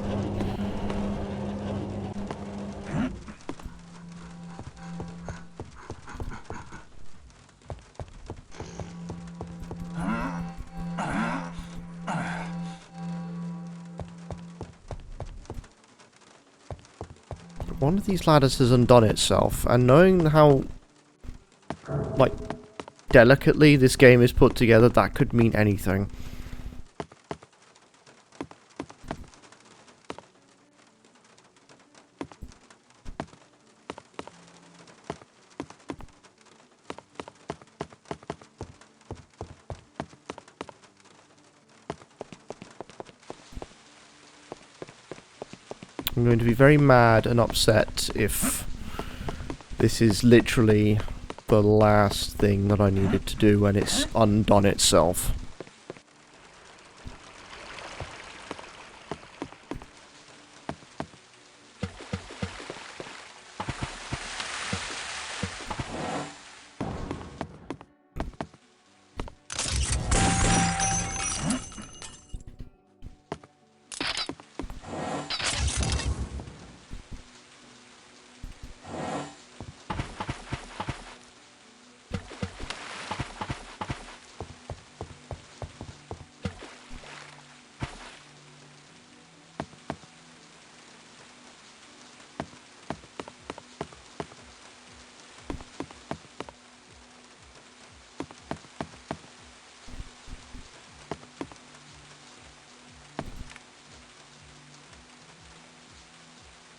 One of these ladders has undone itself, and knowing how, like, delicately this game is put together, that could mean anything. I'm going to be very mad and upset if this is literally the last thing that I needed to do and it's undone itself.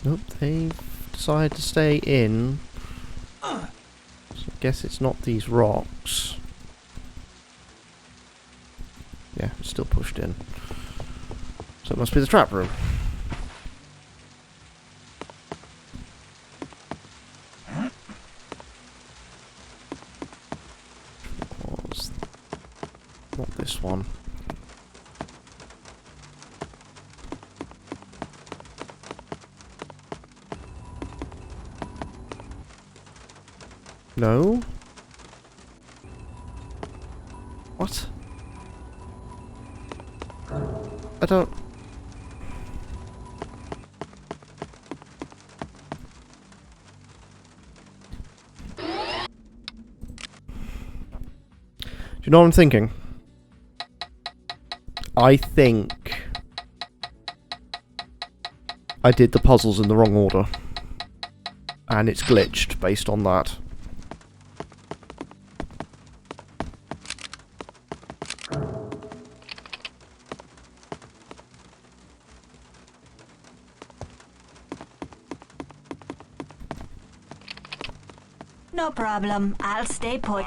Nope, they've decided to stay in. So I guess it's not these rocks. Yeah, it's still pushed in. So it must be the trap room. Was not this one. No? What? I don't... Do you know what I'm thinking? I think I did the puzzles in the wrong order. And it's glitched based on that. No problem. I'll stay put.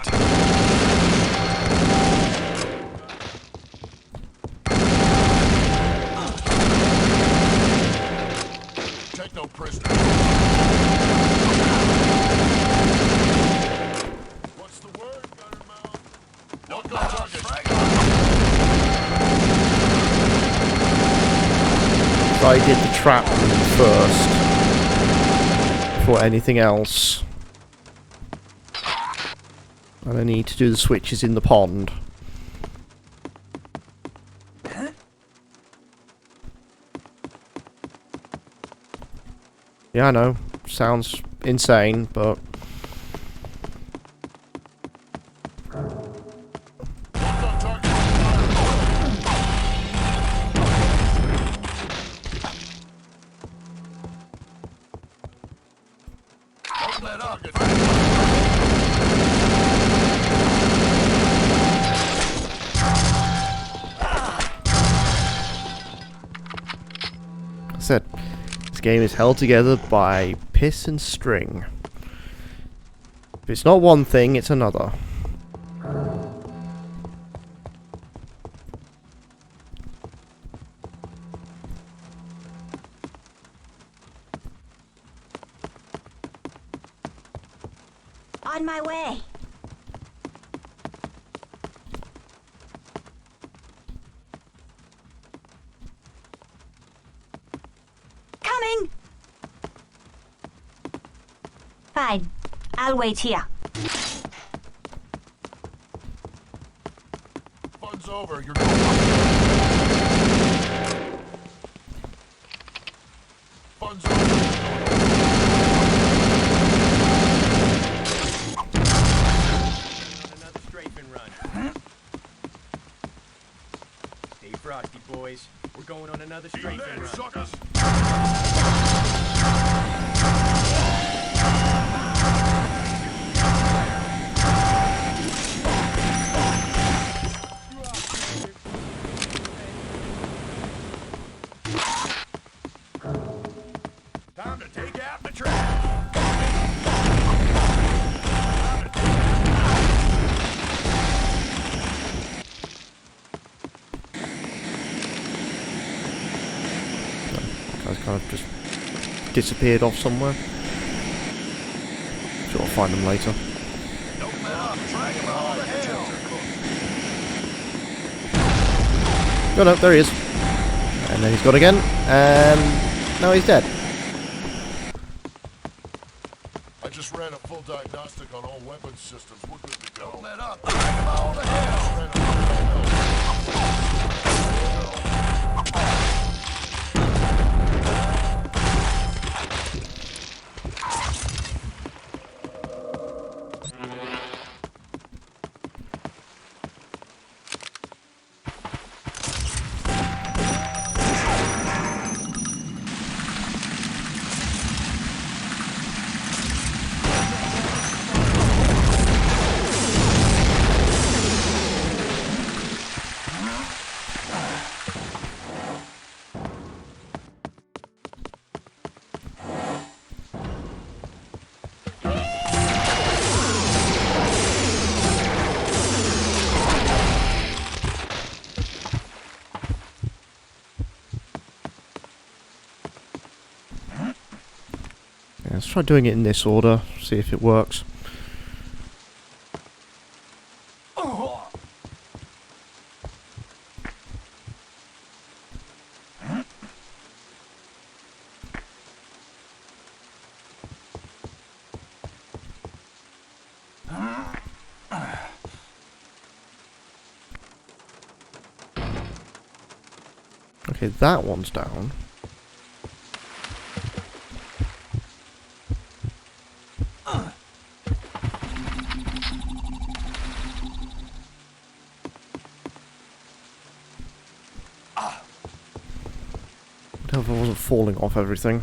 Take no prisoners. What's the word, Gunnermouth? No target. So I did the trap first before anything else. And I need to do the switches in the pond. Yeah, I know. Sounds insane, but... said, this game is held together by piss and string. If it's not one thing, it's another. On my way. Coming! Fine. I'll wait here. Fun's over. You're Fun's over. Another strafing run. Stay frosty, boys. We're going on another See you strafing later, run. suckers. Time to take out the trash. Guys kind of just disappeared off somewhere. Sure, I'll find them later. Don't let up. Drag him all to hell. No, no, there he is. And then he's gone again, and now he's dead. I just ran a full diagnostic on all weapons systems. We're good to go. Don't let up. Drag him all to Yeah, let's try doing it in this order, see if it works. Okay, that one's down. I hope I wasn't falling off everything.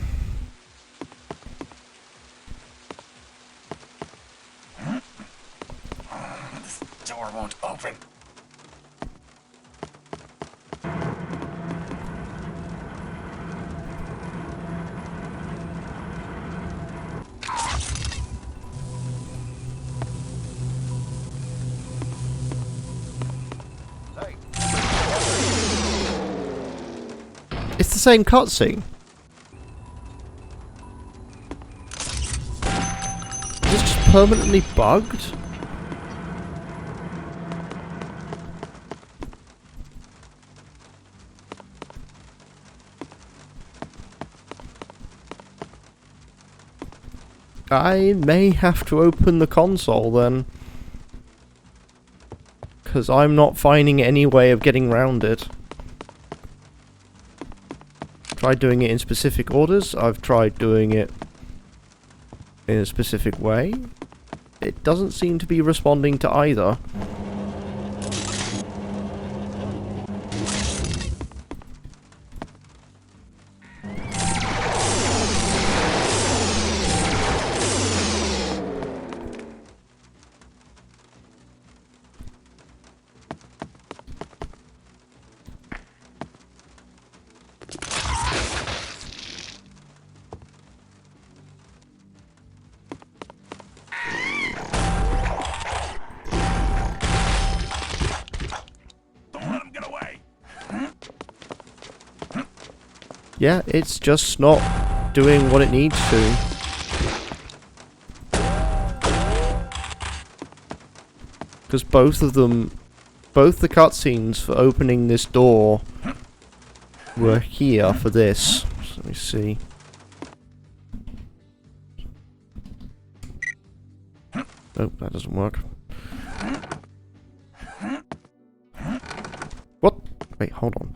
This door won't open. It's the same cutscene. Is this just permanently bugged? I may have to open the console then. Because I'm not finding any way of getting round it. Tried doing it in specific orders. I've tried doing it in a specific way. It doesn't seem to be responding to either. Yeah, it's just not doing what it needs to. Because both of them, both the cutscenes for opening this door were here for this. So let me see. Oh, that doesn't work. What? Wait, hold on.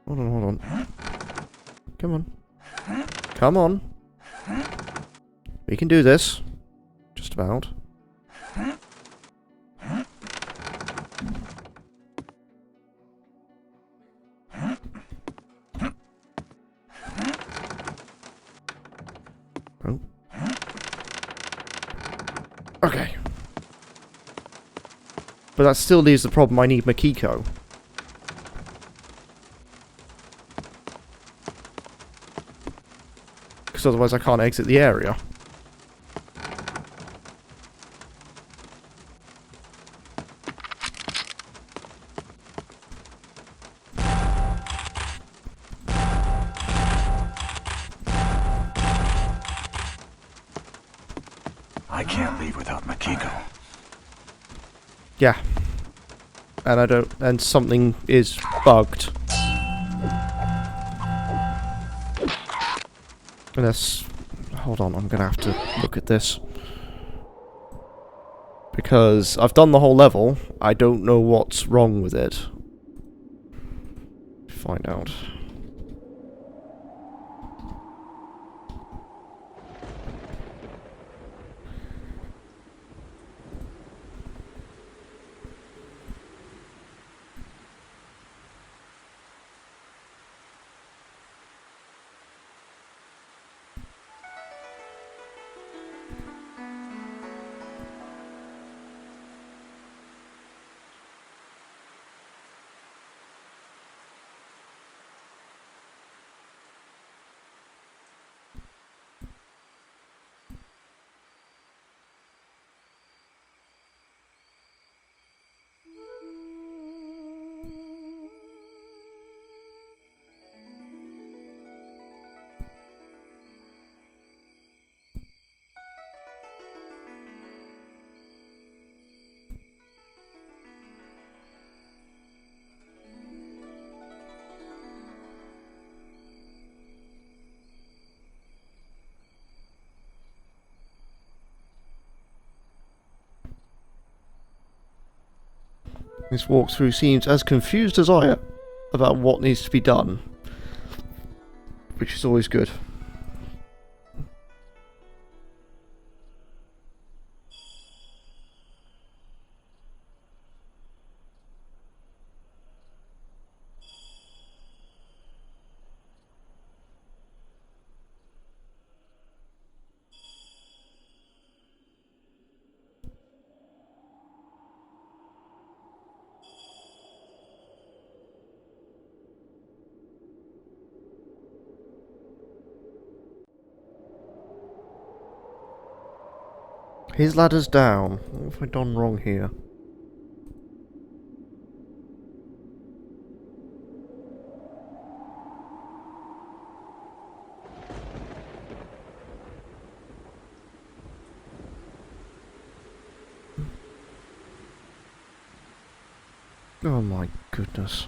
Hold on, hold on. Come on. Come on. We can do this. Just about. Oh. Okay. But that still leaves the problem I need Makiko. Because otherwise I can't exit the area. I can't leave without Makiko. Yeah. And I don't... and something is bugged. Unless... hold on, I'm gonna have to look at this. Because I've done the whole level, I don't know what's wrong with it. Find out. This walkthrough seems as confused as I am. about what needs to be done, which is always good. His ladder's down. What have I done wrong here? Oh my goodness.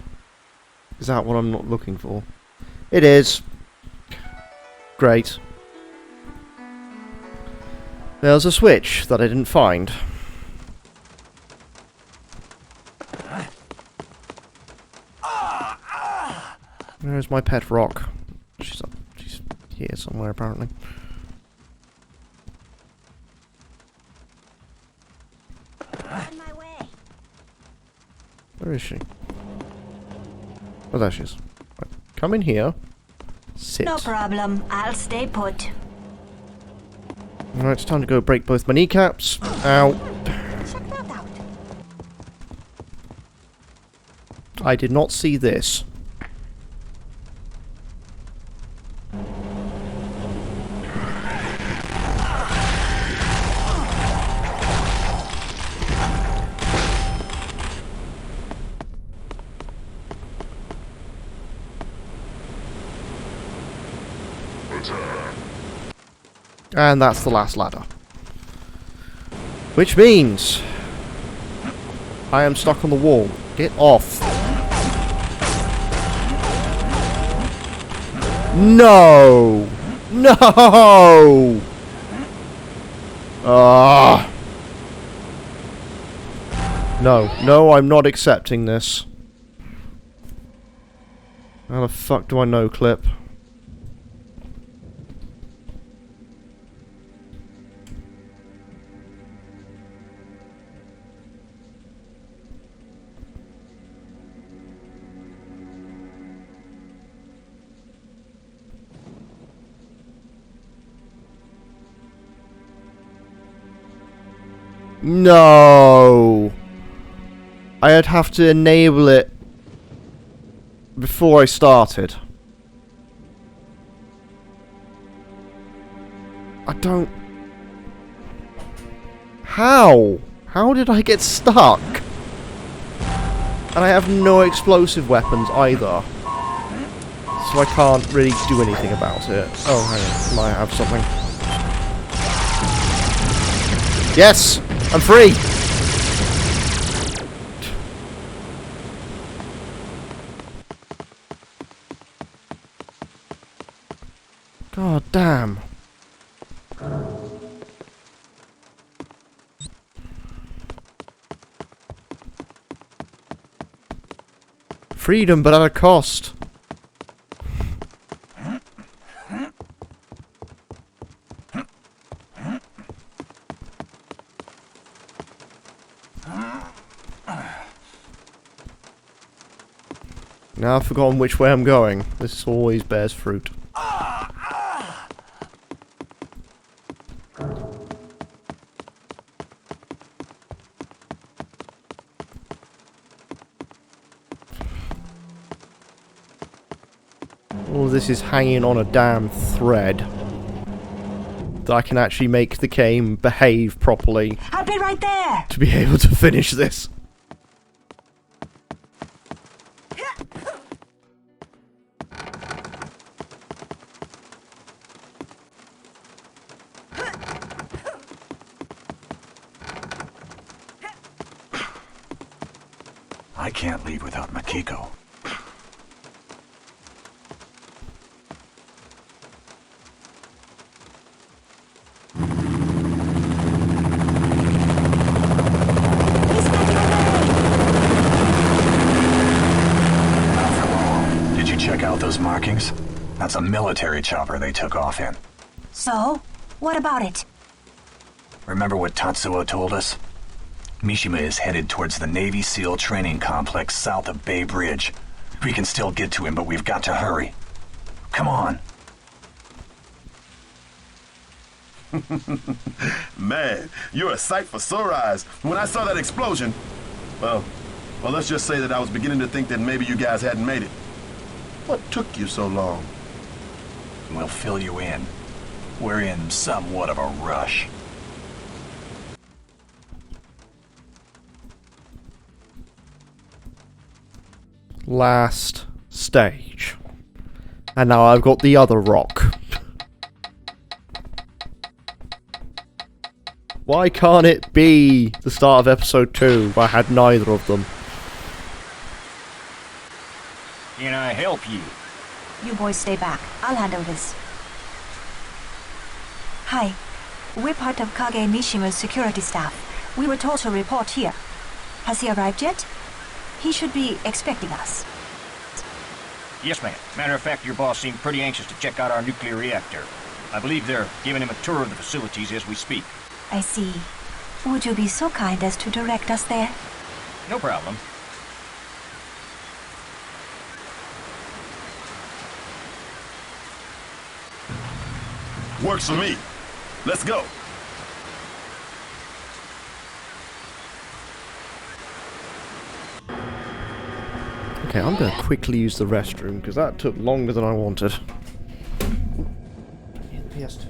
Is that what I'm not looking for? It is. Great. There's a switch that I didn't find. Where's my pet rock? She's here somewhere apparently. On my way. Where is she? Oh, there she is. Right. Come in here. Sit. No problem. I'll stay put. Alright, it's time to go break both my kneecaps. Ow. Check that out. I did not see this. And that's the last ladder. Which means I am stuck on the wall. Get off. No! No! Ah! No, I'm not accepting this. How the fuck do I know, Clip? No! I'd have to enable it before I started. I don't... How? How did I get stuck? And I have no explosive weapons either. So I can't really do anything about it. Oh, hang on. I have something. Yes! I'm free! God damn. Freedom, but at a cost. Now I've forgotten which way I'm going. This always bears fruit. All this is hanging on a damn thread. That I can actually make the game behave properly. I'll be right there. To be able to finish this. I can't leave without Makiko. Not for markings? That's a military chopper they took off in. So, what about it? Remember what Tatsuo told us? Mishima is headed towards the Navy SEAL training complex south of Bay Bridge. We can still get to him, but we've got to hurry. Come on. Man, you're a sight for sore eyes. When I saw that explosion, well, let's just say that I was beginning to think that maybe you guys hadn't made it. What took you so long? We'll fill you in. We're in somewhat of a rush. Last stage. And now I've got the other rock. Why can't it be the start of episode 2 if I had neither of them? Can I help you? You boys stay back. I'll handle this. Hi. We're part of Kage Mishima's security staff. We were told to report here. Has he arrived yet? He should be expecting us. Yes, ma'am. Matter of fact, your boss seemed pretty anxious to check out our nuclear reactor. I believe they're giving him a tour of the facilities as we speak. I see. Would you be so kind as to direct us there? No problem. Works for me. Let's go. Okay, I'm going to quickly use the restroom because that took longer than I wanted. PS2.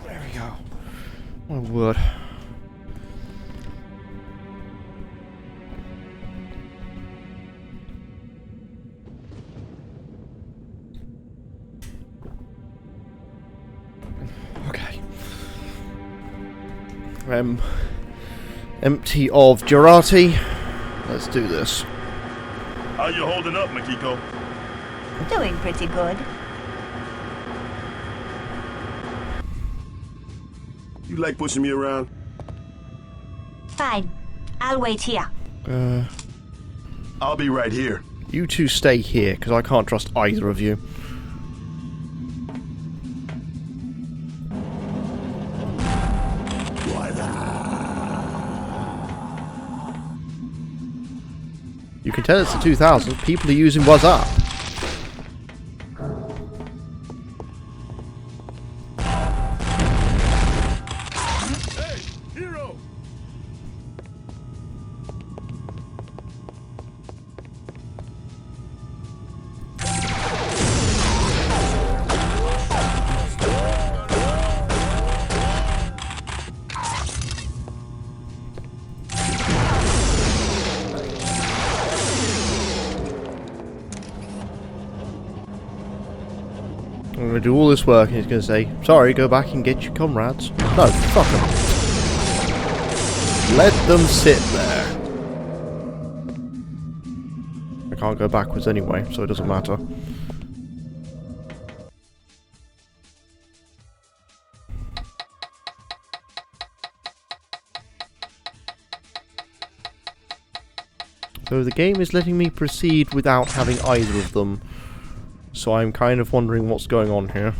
There we go. My word. Okay. Empty of Girati. Let's do this. How you holding up, Makiko? Doing pretty good. You like pushing me around? Fine. I'll wait here. I'll be right here. You two stay here, because I can't trust either of you. You can tell it's the 2000s. People are using WhatsApp. Hey, hero! I'm going to do all this work and he's going to say, sorry, go back and get your comrades. No, fuck them. Let them sit there. I can't go backwards anyway, so it doesn't matter. So the game is letting me proceed without having either of them. So I'm kind of wondering what's going on here.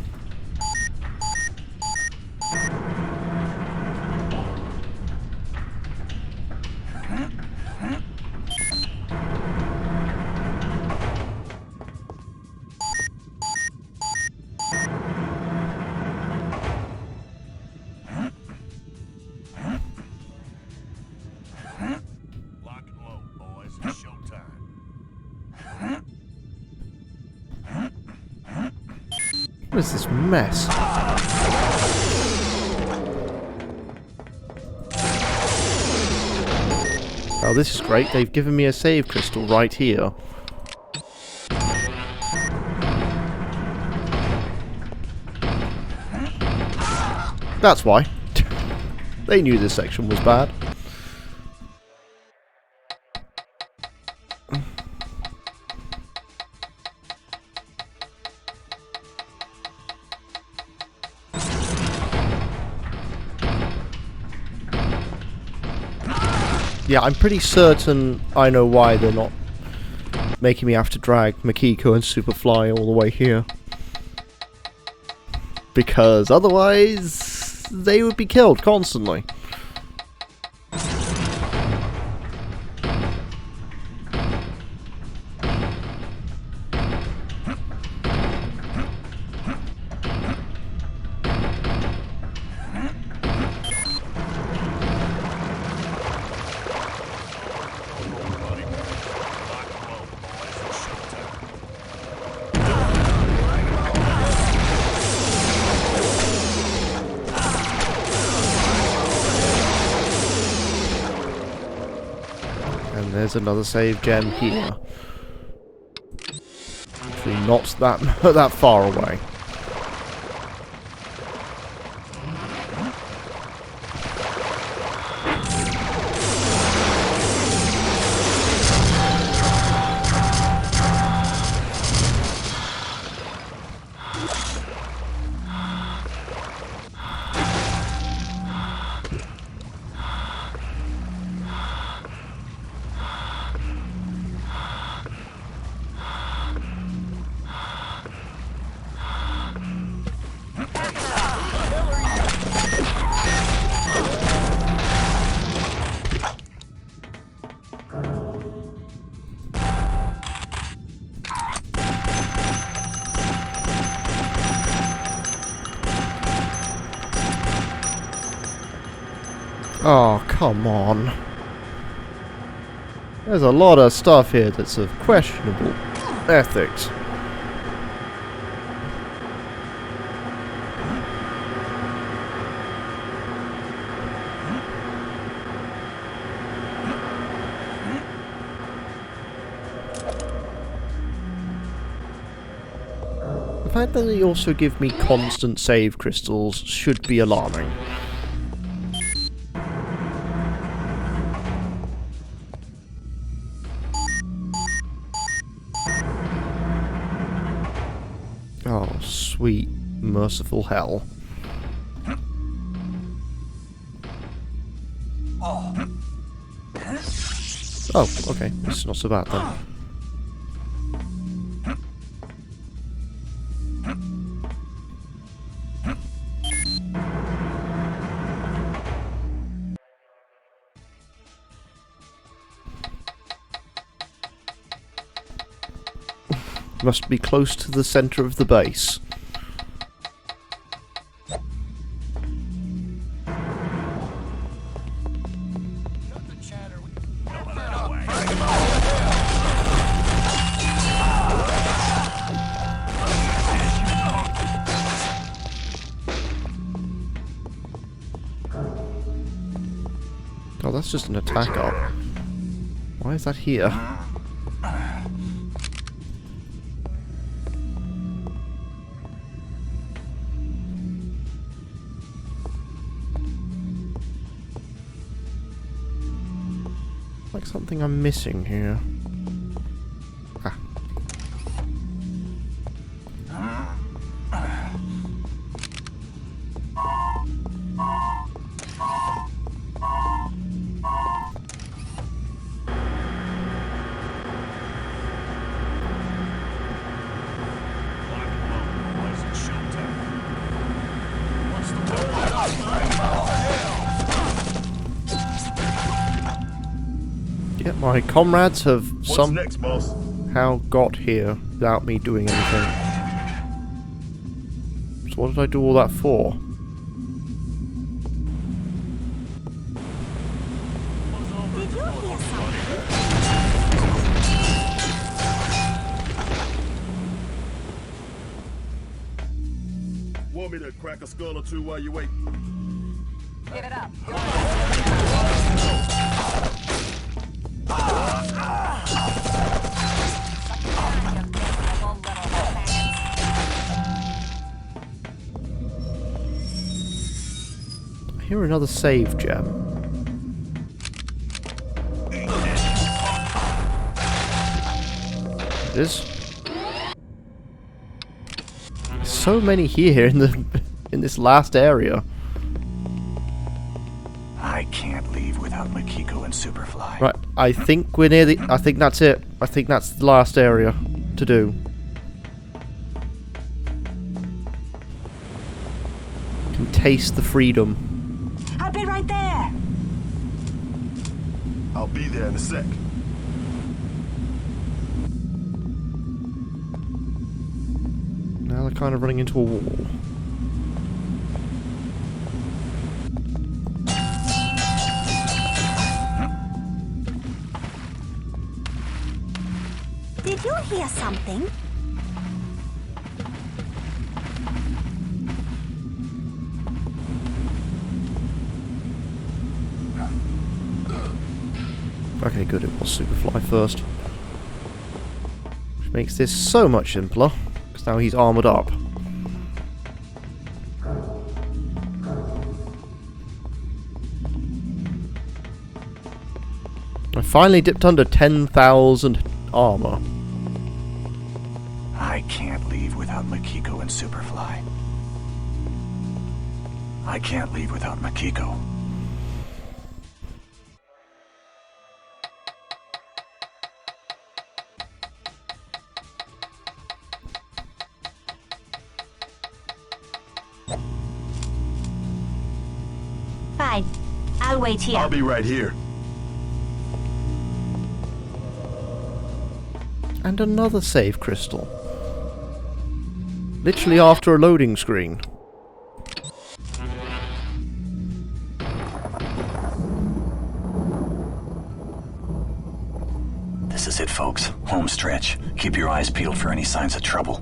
What is this mess? Oh, this is great. They've given me a save crystal right here. That's why. They knew this section was bad. Yeah, I'm pretty certain I know why they're not making me have to drag Makiko and Superfly all the way here. Because otherwise, they would be killed constantly. There's another save gem here. Actually, not that far away. Oh, come on. There's a lot of stuff here that's of questionable ethics. The fact that they also give me constant save crystals should be alarming. Oh, sweet, merciful hell. Oh, okay. This is not so bad then. Must be close to the center of the base. Oh, that's just an attack up. Why is that here? Like something I'm missing here. Ah. Yeah, my comrades have somehow got here without me doing anything. So what did I do all that for? Did you hear something? want me to crack a skull or two while you wait? Give it up. I hear another save gem. It is. So many here in this last area. I can't leave without Makiko and Superfly. Right, I think we're near the... I think that's it. I think that's the last area to do. Can taste the freedom. I'll be right there. I'll be there in a sec. Now they're kind of running into a wall. Did you hear something? Okay, good, it was Superfly first. Which makes this so much simpler, because now he's armoured up. I finally dipped under 10,000 armour. I can't leave without Makiko and Superfly. I can't leave without Makiko. Fine. I'll wait here. I'll be right here. And another save crystal. Literally after a loading screen. This is it, folks. Home stretch. Keep your eyes peeled for any signs of trouble.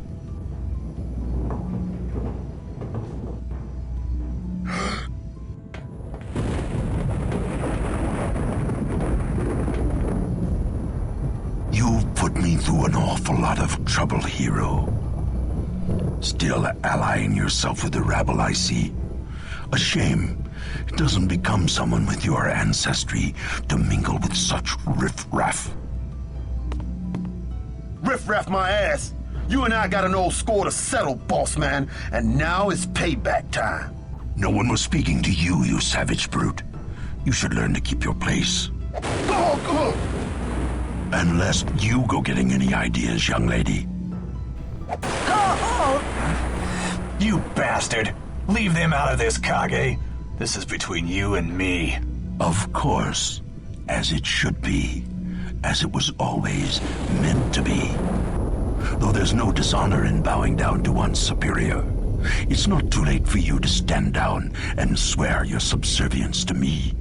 You've put me through an awful lot of trouble, hero. Still allying yourself with the rabble, I see. A shame. It doesn't become someone with your ancestry to mingle with such riff-raff. Riff-raff my ass. You and I got an old score to settle, boss man, and now it's payback time. No one was speaking to you, you savage brute. You should learn to keep your place. Unless you go getting any ideas, young lady. You bastard! Leave them out of this, Kage. This is between you and me. Of course. As it should be. As it was always meant to be. Though there's no dishonor in bowing down to one's superior. It's not too late for you to stand down and swear your subservience to me.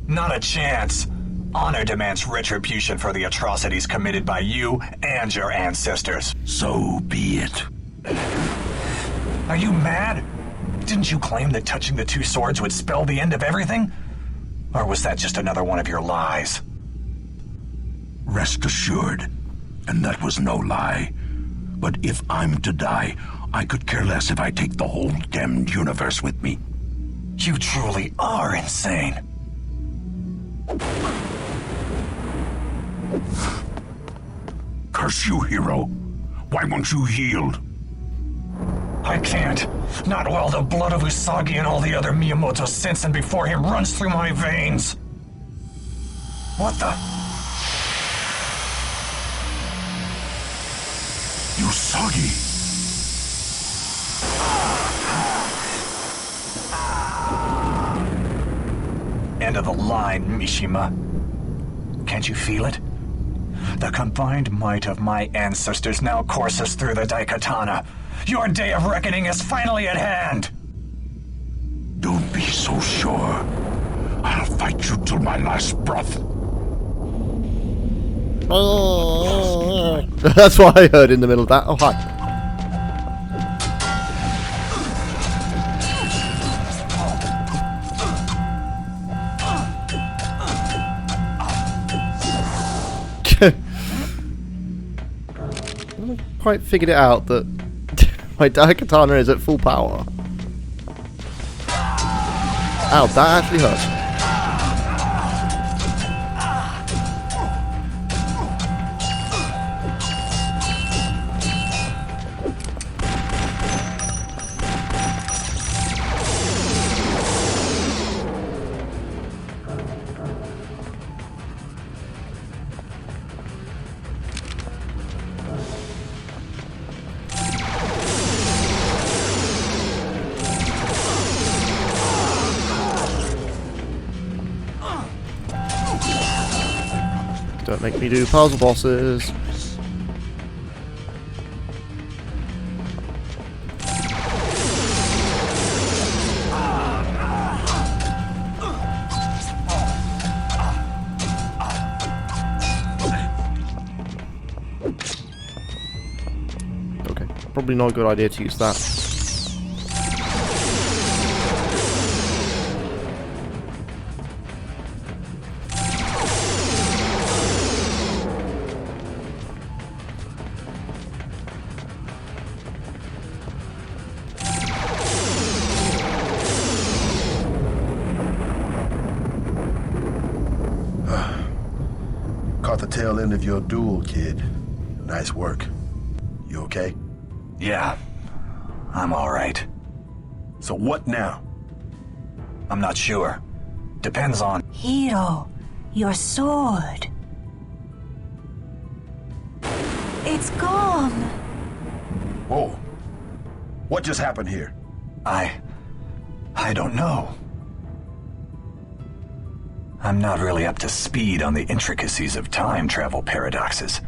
Not a chance. Honor demands retribution for the atrocities committed by you and your ancestors. So be it. Are you mad? Didn't you claim that touching the two swords would spell the end of everything? Or was that just another one of your lies? Rest assured, and that was no lie. But if I'm to die, I could care less if I take the whole damned universe with me. You truly are insane. Curse you, hero. Why won't you yield? I can't. Not while the blood of Usagi and all the other Miyamoto since and before him runs through my veins. What the? Usagi! End of the line, Mishima. Can't you feel it? The combined might of my ancestors now courses through the Daikatana. Your day of reckoning is finally at hand! Don't be so sure. I'll fight you till my last breath. That's what I heard in the middle of that. Oh, hi. haven't quite figured it out that my Daikatana is at full power. Ow, that actually hurts. Don't make me do puzzle bosses. Okay, probably not a good idea to use that. Caught the tail end of your duel, kid. Nice work. You okay? Yeah, I'm alright. So what now? I'm not sure. Depends on... Hiro, your sword. It's gone. Whoa. What just happened here? I don't know. I'm not really up to speed on the intricacies of time travel paradoxes.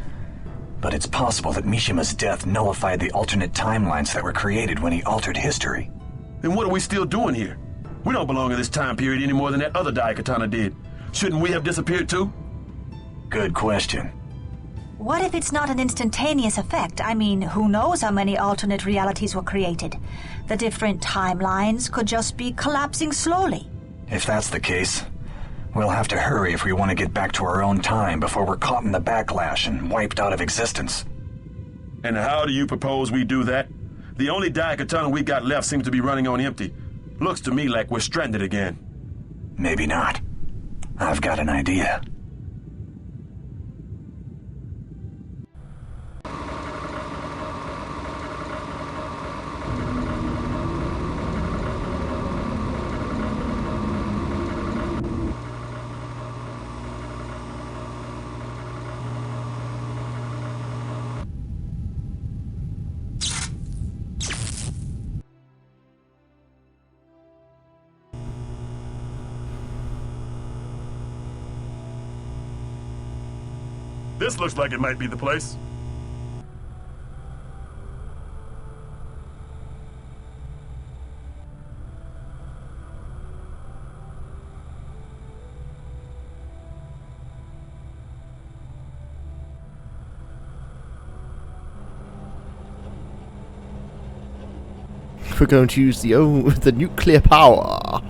But it's possible that Mishima's death nullified the alternate timelines that were created when he altered history. Then what are we still doing here? We don't belong in this time period any more than that other Daikatana did. Shouldn't we have disappeared too? Good question. What if it's not an instantaneous effect? I mean, who knows how many alternate realities were created? The different timelines could just be collapsing slowly. If that's the case, we'll have to hurry if we want to get back to our own time before we're caught in the backlash and wiped out of existence. And how do you propose we do that? The only Daikatana we got left seems to be running on empty. Looks to me like we're stranded again. Maybe not. I've got an idea. This looks like it might be the place. We're going to use the nuclear power.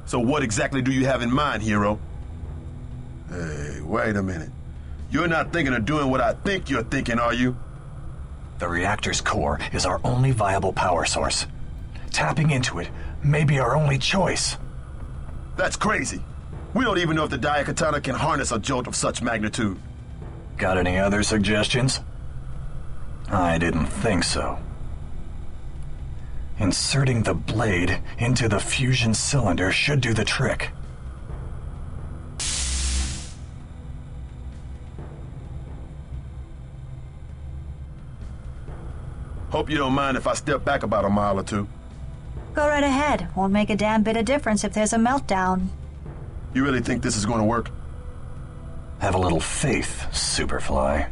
So what exactly do you have in mind, Hero? Hey, wait a minute. You're not thinking of doing what I think you're thinking, are you? The reactor's core is our only viable power source. Tapping into it may be our only choice. That's crazy. We don't even know if the Daikatana can harness a jolt of such magnitude. Got any other suggestions? I didn't think so. Inserting the blade into the fusion cylinder should do the trick. Hope you don't mind if I step back about a mile or two. Go right ahead. Won't make a damn bit of difference if there's a meltdown. You really think this is going to work? Have a little faith, Superfly.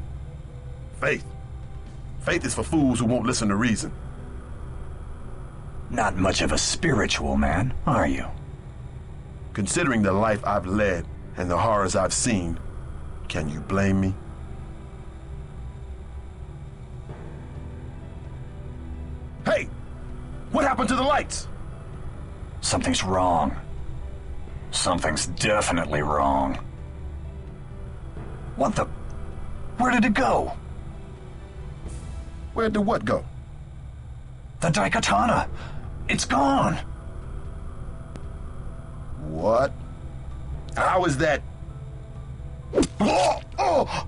Faith? Faith is for fools who won't listen to reason. Not much of a spiritual man, are you? Considering the life I've led and the horrors I've seen, Can you blame me? Hey! What happened to the lights? Something's wrong. Something's definitely wrong. What the... Where did it go? Where did what go? The Daikatana! It's gone! What? How is that? Oh! Oh!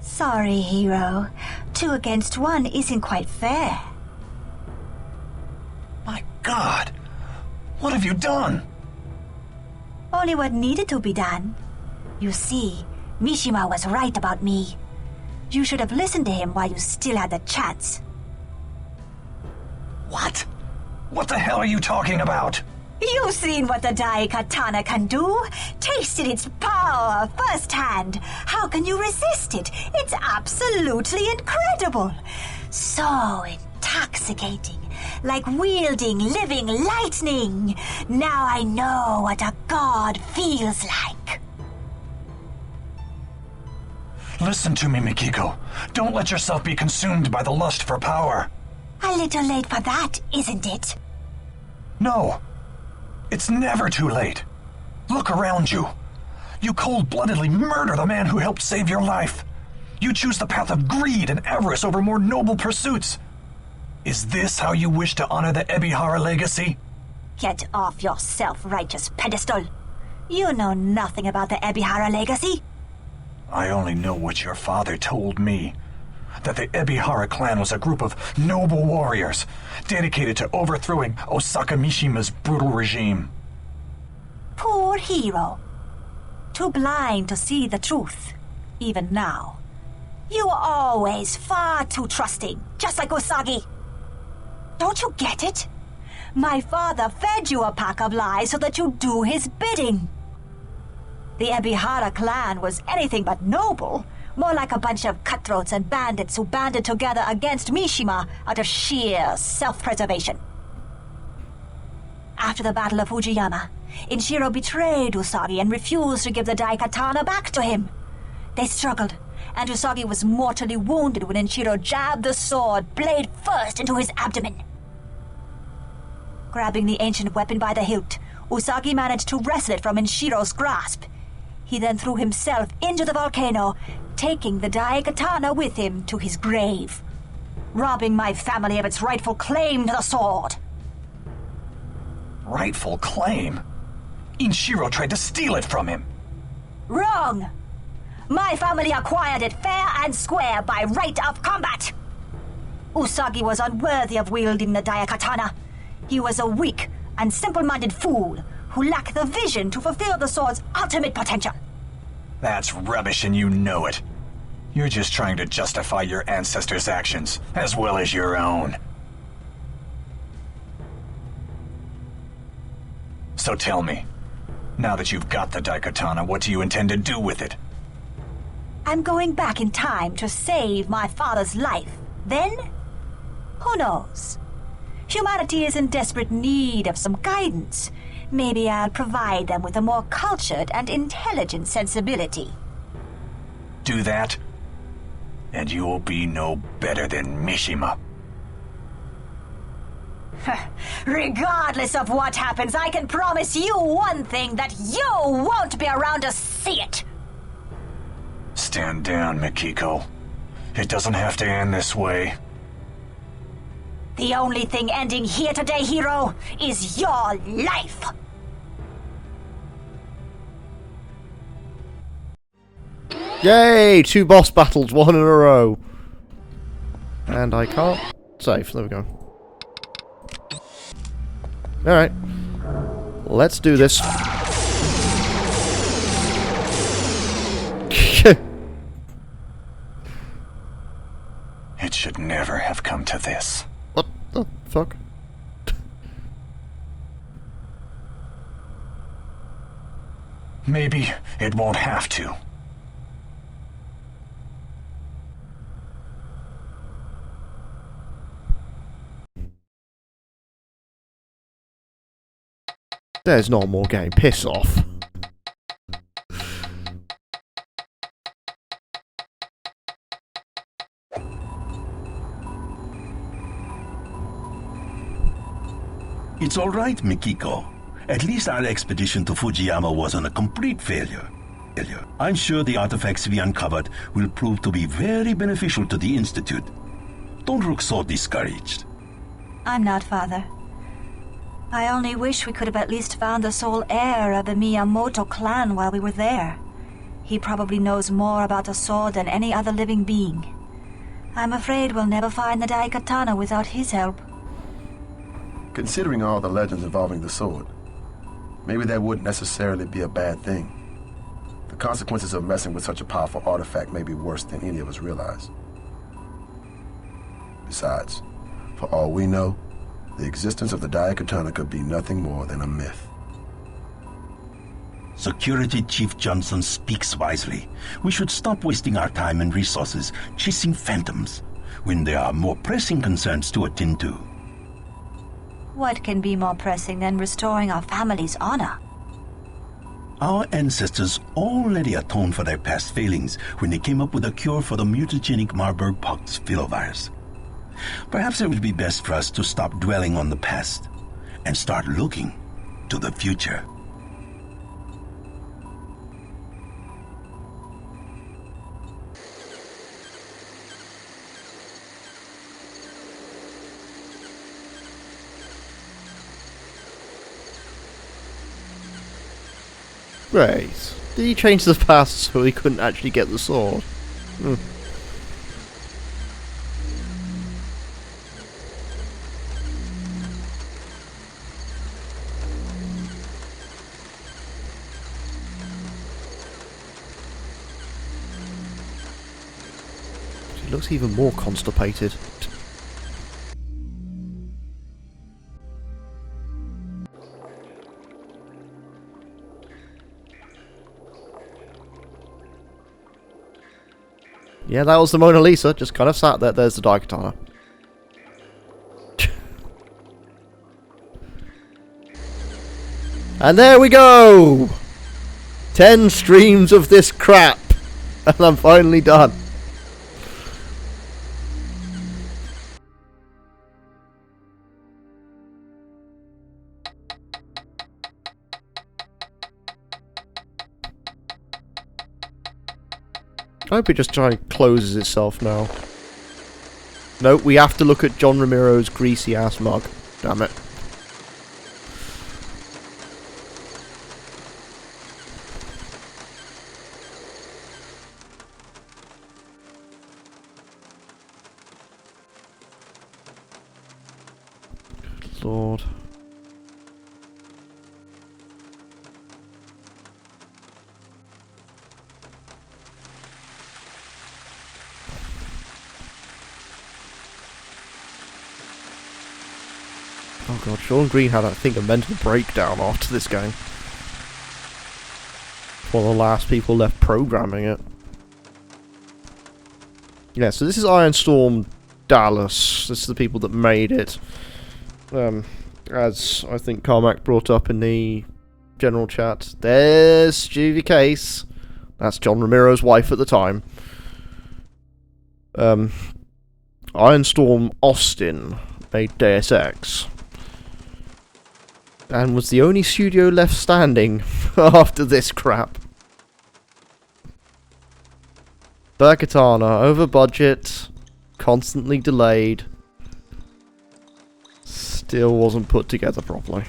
Sorry, hero. 2 against 1 isn't quite fair. My God! What have you done? Only what needed to be done. You see, Mishima was right about me. You should have listened to him while you still had the chance. What? What the hell are you talking about? You've seen what the Daikatana can do, tasted its power firsthand. How can you resist it? It's absolutely incredible. So intoxicating, like wielding living lightning. Now I know what a god feels like. Listen to me, Mikiko. Don't let yourself be consumed by the lust for power. A little late for that, isn't it? No. It's never too late. Look around you. You cold-bloodedly murder the man who helped save your life. You choose the path of greed and avarice over more noble pursuits. Is this how you wish to honor the Ebihara legacy? Get off your self-righteous pedestal. You know nothing about the Ebihara legacy. I only know what your father told me. That the Ebihara clan was a group of noble warriors, dedicated to overthrowing Osaka Mishima's brutal regime. Poor hero. Too blind to see the truth, even now. You were always far too trusting, just like Usagi. Don't you get it? My father fed you a pack of lies so that you'd do his bidding. The Ebihara clan was anything but noble, more like a bunch of cutthroats and bandits who banded together against Mishima out of sheer self-preservation. After the Battle of Fujiyama, Inshiro betrayed Usagi and refused to give the Daikatana back to him. They struggled, and Usagi was mortally wounded when Inshiro jabbed the sword blade first into his abdomen. Grabbing the ancient weapon by the hilt, Usagi managed to wrestle it from Inshiro's grasp. He then threw himself into the volcano, taking the Daikatana with him to his grave, robbing my family of its rightful claim to the sword. Rightful claim? Inshiro tried to steal it from him. Wrong! My family acquired it fair and square by right of combat. Usagi was unworthy of wielding the Daikatana. He was a weak and simple-minded fool who lacked the vision to fulfill the sword's ultimate potential. That's rubbish and you know it. You're just trying to justify your ancestors' actions, as well as your own. So tell me, now that you've got the Daikatana, what do you intend to do with it? I'm going back in time to save my father's life. Then, who knows? Humanity is in desperate need of some guidance. Maybe I'll provide them with a more cultured and intelligent sensibility. Do that, and you'll be no better than Mishima. Regardless of what happens, I can promise you one thing, that you won't be around to see it. Stand down, Mikiko. It doesn't have to end this way. The only thing ending here today, hero, is your life. Yay! 2 boss battles, 1 in a row. And I can't save. There we go. Alright. Let's do this. It should never have come to this. What the fuck? Maybe it won't have to. There's no more game. Piss off. It's all right, Mikiko. At least our expedition to Fujiyama wasn't a complete failure. I'm sure the artifacts we uncovered will prove to be very beneficial to the Institute. Don't look so discouraged. I'm not, Father. I only wish we could have at least found the sole heir of the Miyamoto clan while we were there. He probably knows more about the sword than any other living being. I'm afraid we'll never find the Daikatana without his help. Considering all the legends involving the sword, maybe that wouldn't necessarily be a bad thing. The consequences of messing with such a powerful artifact may be worse than any of us realize. Besides, for all we know, the existence of the Daikatana could be nothing more than a myth. Security Chief Johnson speaks wisely. We should stop wasting our time and resources chasing phantoms when there are more pressing concerns to attend to. What can be more pressing than restoring our family's honor? Our ancestors already atoned for their past failings when they came up with a cure for the mutagenic Marburg pox filovirus. Perhaps it would be best for us to stop dwelling on the past and start looking to the future. Great. Did he change the past so he couldn't actually get the sword? Hmm. He looks even more constipated. Yeah, that was the Mona Lisa, just kind of sat there. There's the Daikatana. And there we go! 10 streams of this crap! And I'm finally done. I hope it just closes itself now. No, we have to look at John Romero's greasy ass mug. Damn it. Good Lord. Oh god, Sean Green had, I think, a mental breakdown after this game. One of the last people left programming it. Yeah, so this is Ironstorm Dallas. This is the people that made it. As I think Carmack brought up in the general chat, there's Juvie Case. That's John Romero's wife at the time. Ironstorm Austin made Deus Ex. And was the only studio left standing after this crap. Daikatana, over budget, constantly delayed, still wasn't put together properly.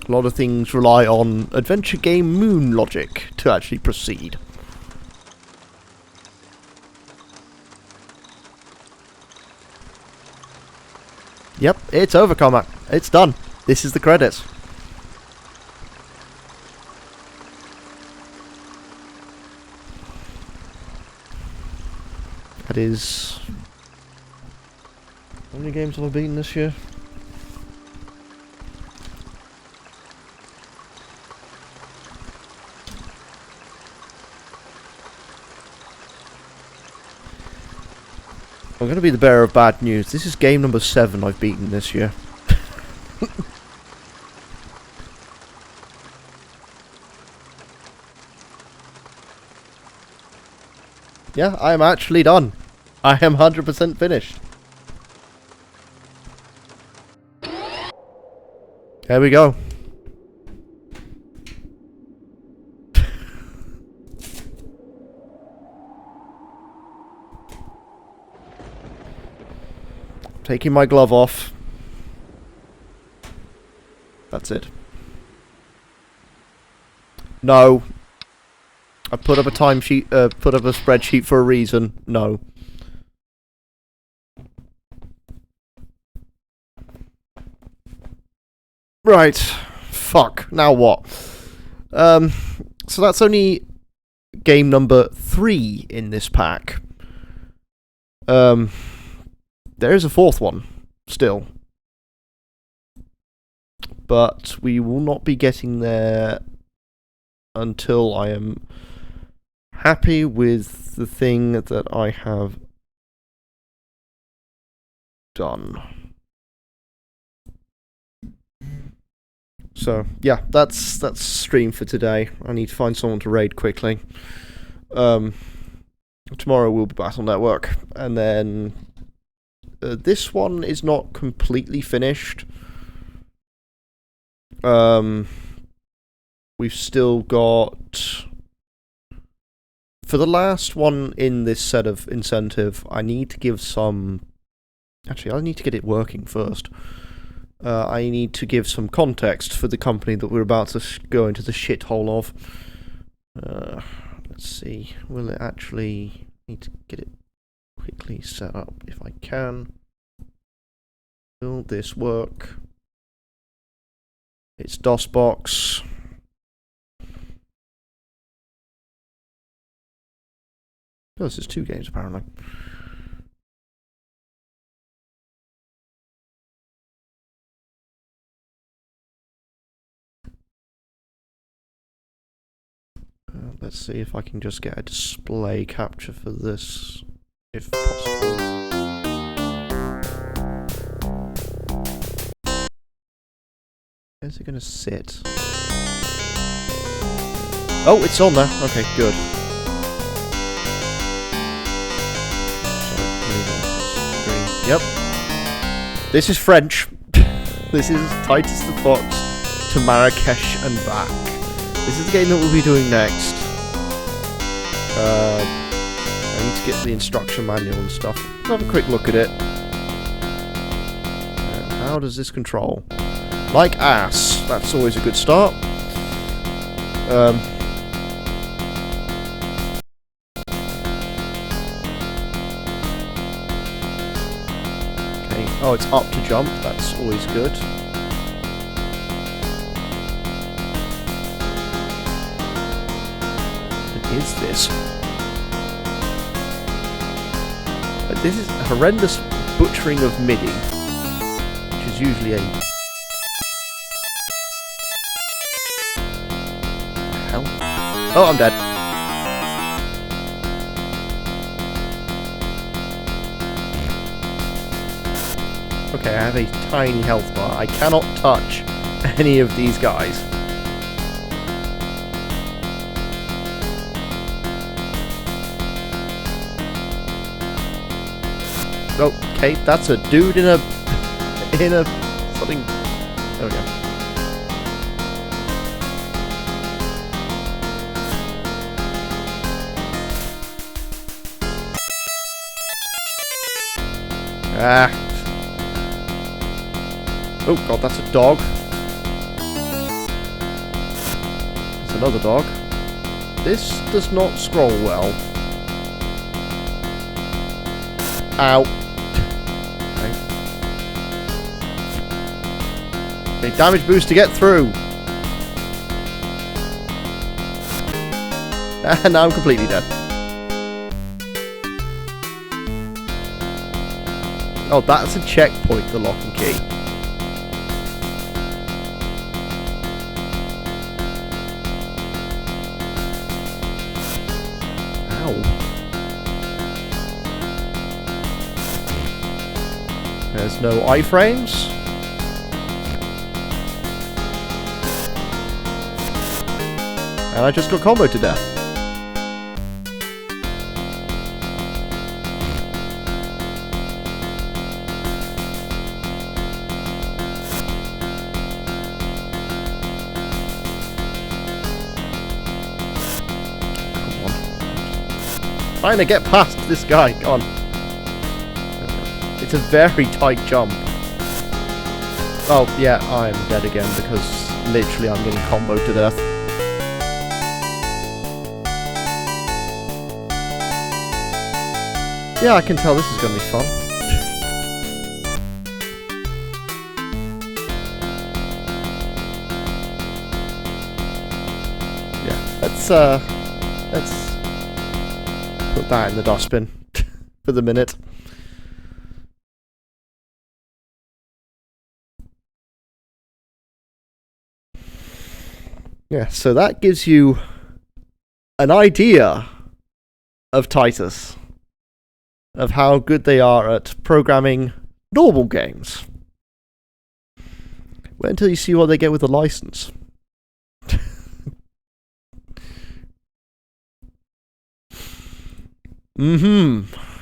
A lot of things rely on adventure game moon logic to actually proceed. Yep, it's over, Carmack. It's done. This is the credits. That is... How many games have I beaten this year? I'm going to be the bearer of bad news. This is game number 7 I've beaten this year. Yeah, I am actually done. I am 100% finished. There we go. Taking my glove off. That's it. No. I put up a timesheet, put up a spreadsheet for a reason. No. Right. Fuck. Now what? So that's only game number 3 in this pack. There is a 4th one, still. But we will not be getting there until I am happy with the thing that I have done. So, yeah, that's stream for today. I need to find someone to raid quickly. Tomorrow we'll be Battle Network. And then this one is not completely finished. We've still got... For the last one in this set of incentive, I need to give some... Actually, I need to get it working first. I need to give some context for the company that we're about to go into the shithole of. Let's see. Will it actually... need to get it quickly set up if I can. Will this work? It's DOSBox. Oh, this is 2 games apparently. Let's see if I can just get a display capture for this, if possible. Where's it going to sit? Oh, it's on there. Okay, good. Yep. This is French. This is Titus the Fox to Marrakesh and back. This is the game that we'll be doing next. I need to get the instruction manual and stuff. Let's have a quick look at it. How does this control? Like ass. That's always a good start. Okay. Oh, it's up to jump. That's always good. Is this? This is a horrendous butchering of MIDI, which is usually a... Hell? Oh, I'm dead. Okay, I have a tiny health bar. I cannot touch any of these guys. Okay, that's a dude in a something. There we go. Ah. Oh god, that's a dog. That's another dog. This does not scroll well. Ow. Okay, damage boost to get through. And now I'm completely dead. Oh, that's a checkpoint, the lock and key. Ow. no iframes. And I just got comboed to death. Come on. Trying to get past this guy. Go on. It's a very tight jump. Oh, yeah, I'm dead again because literally I'm getting comboed to death. Yeah, I can tell this is going to be fun. Yeah, let's put that in the dustbin for the minute. Yeah, so that gives you an idea of Titus. Of how good they are at programming normal games. Wait until you see what they get with the license.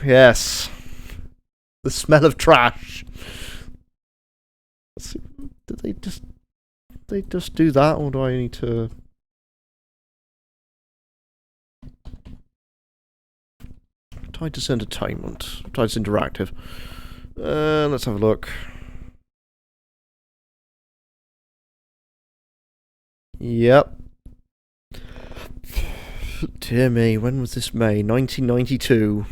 Yes. The smell of trash. Let's see. Did they just do that, or do I need to... Titus Entertainment. Titus Interactive. Let's have a look. Yep. Dear me, when was this made? 1992.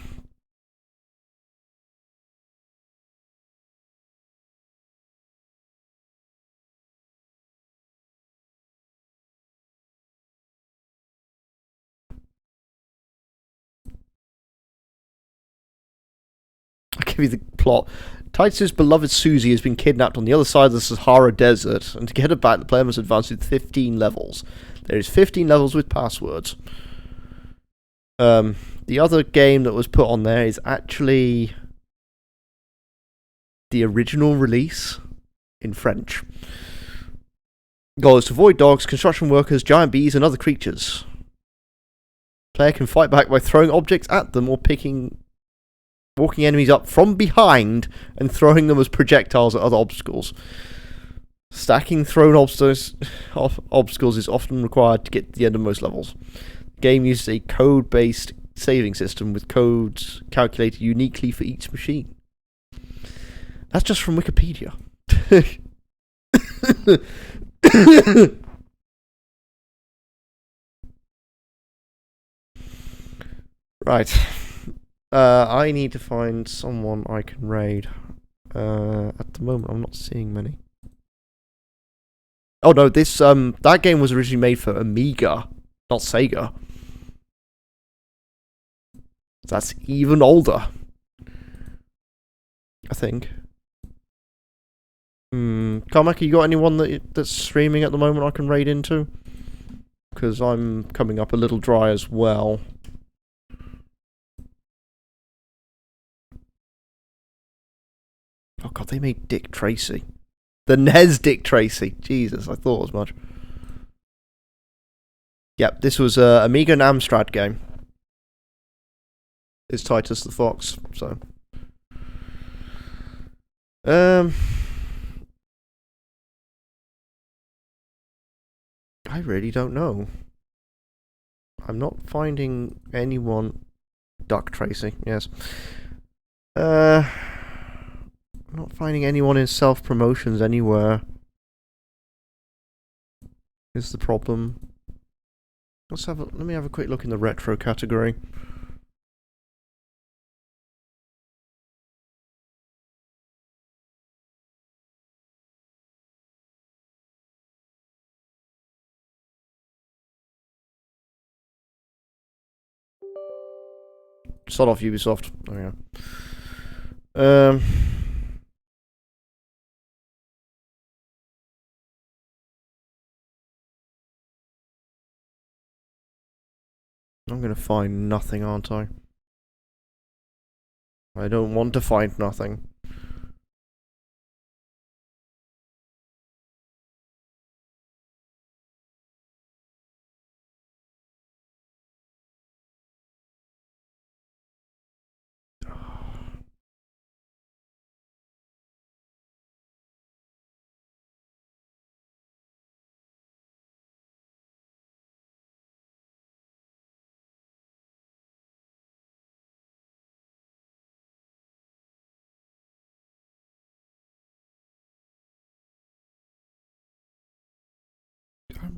I'll give you the plot. Titus's beloved Susie has been kidnapped on the other side of the Sahara Desert, and to get her back, the player must advance through 15 levels. There is 15 levels with passwords. The other game that was put on there is actually the original release in French. Goal is to avoid dogs, construction workers, giant bees, and other creatures. Player can fight back by throwing objects at them or walking enemies up from behind and throwing them as projectiles at other obstacles. Stacking thrown obstacles is often required to get to the end of most levels. The game uses a code-based saving system with codes calculated uniquely for each machine. That's just from Wikipedia. Right. I need to find someone I can raid. At the moment, I'm not seeing many. Oh no, this that game was originally made for Amiga, not Sega. That's even older, I think. Carmack, you got anyone that's streaming at the moment I can raid into? Because I'm coming up a little dry as well. Oh god, they made Dick Tracy. The NES Dick Tracy. Jesus, I thought as much. Yep, this was a Amiga and Amstrad game. It's Titus the Fox, so... I really don't know. I'm not finding anyone... Duck Tracy, yes. I'm not finding anyone in self-promotions anywhere. Is the problem. Let me have a quick look in the retro category. Start off Ubisoft. There we go. I'm gonna find nothing, aren't I? I don't want to find nothing.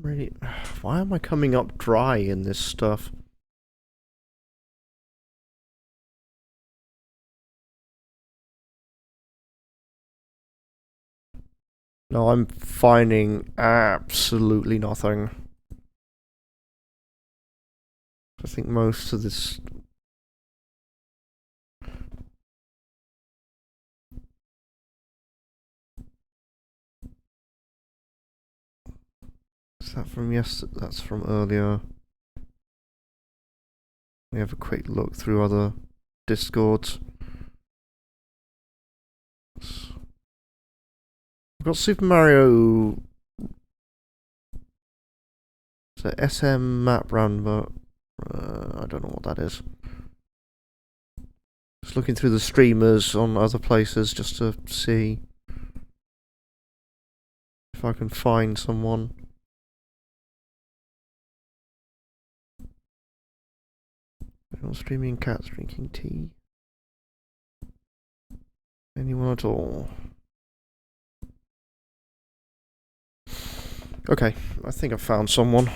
Really, why am I coming up dry in this stuff? No, I'm finding absolutely nothing. I think most of this... Is that from yesterday? That's from earlier. We have a quick look through other Discords. We've got Super Mario... It's a SM map run, but I don't know what that is. Just looking through the streamers on other places just to see if I can find someone. Streaming cats drinking tea. Anyone at all? Okay, I think I found someone.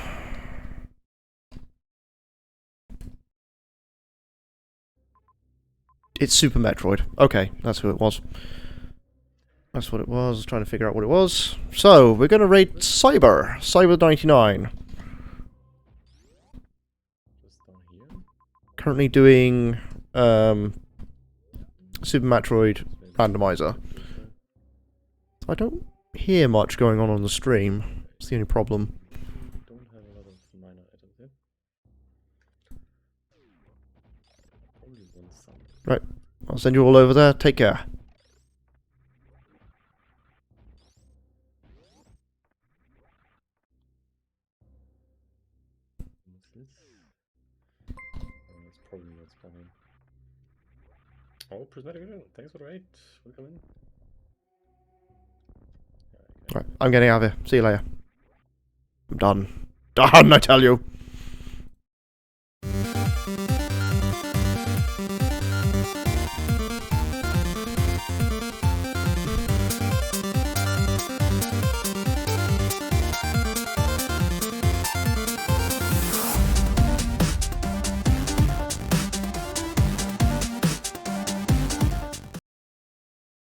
It's Super Metroid. Okay, that's who it was. That's what it was. I was trying to figure out what it was. So, we're going to rate Cyber. Cyber 99. Currently doing Super Metroid randomizer. I don't hear much going on the stream. It's the only problem. Right, I'll send you all over there. Take care. Oh, prismatic vision. Thanks for the raid. Welcome in. Right, I'm getting out of here. See you later. I'm done. Done, I tell you.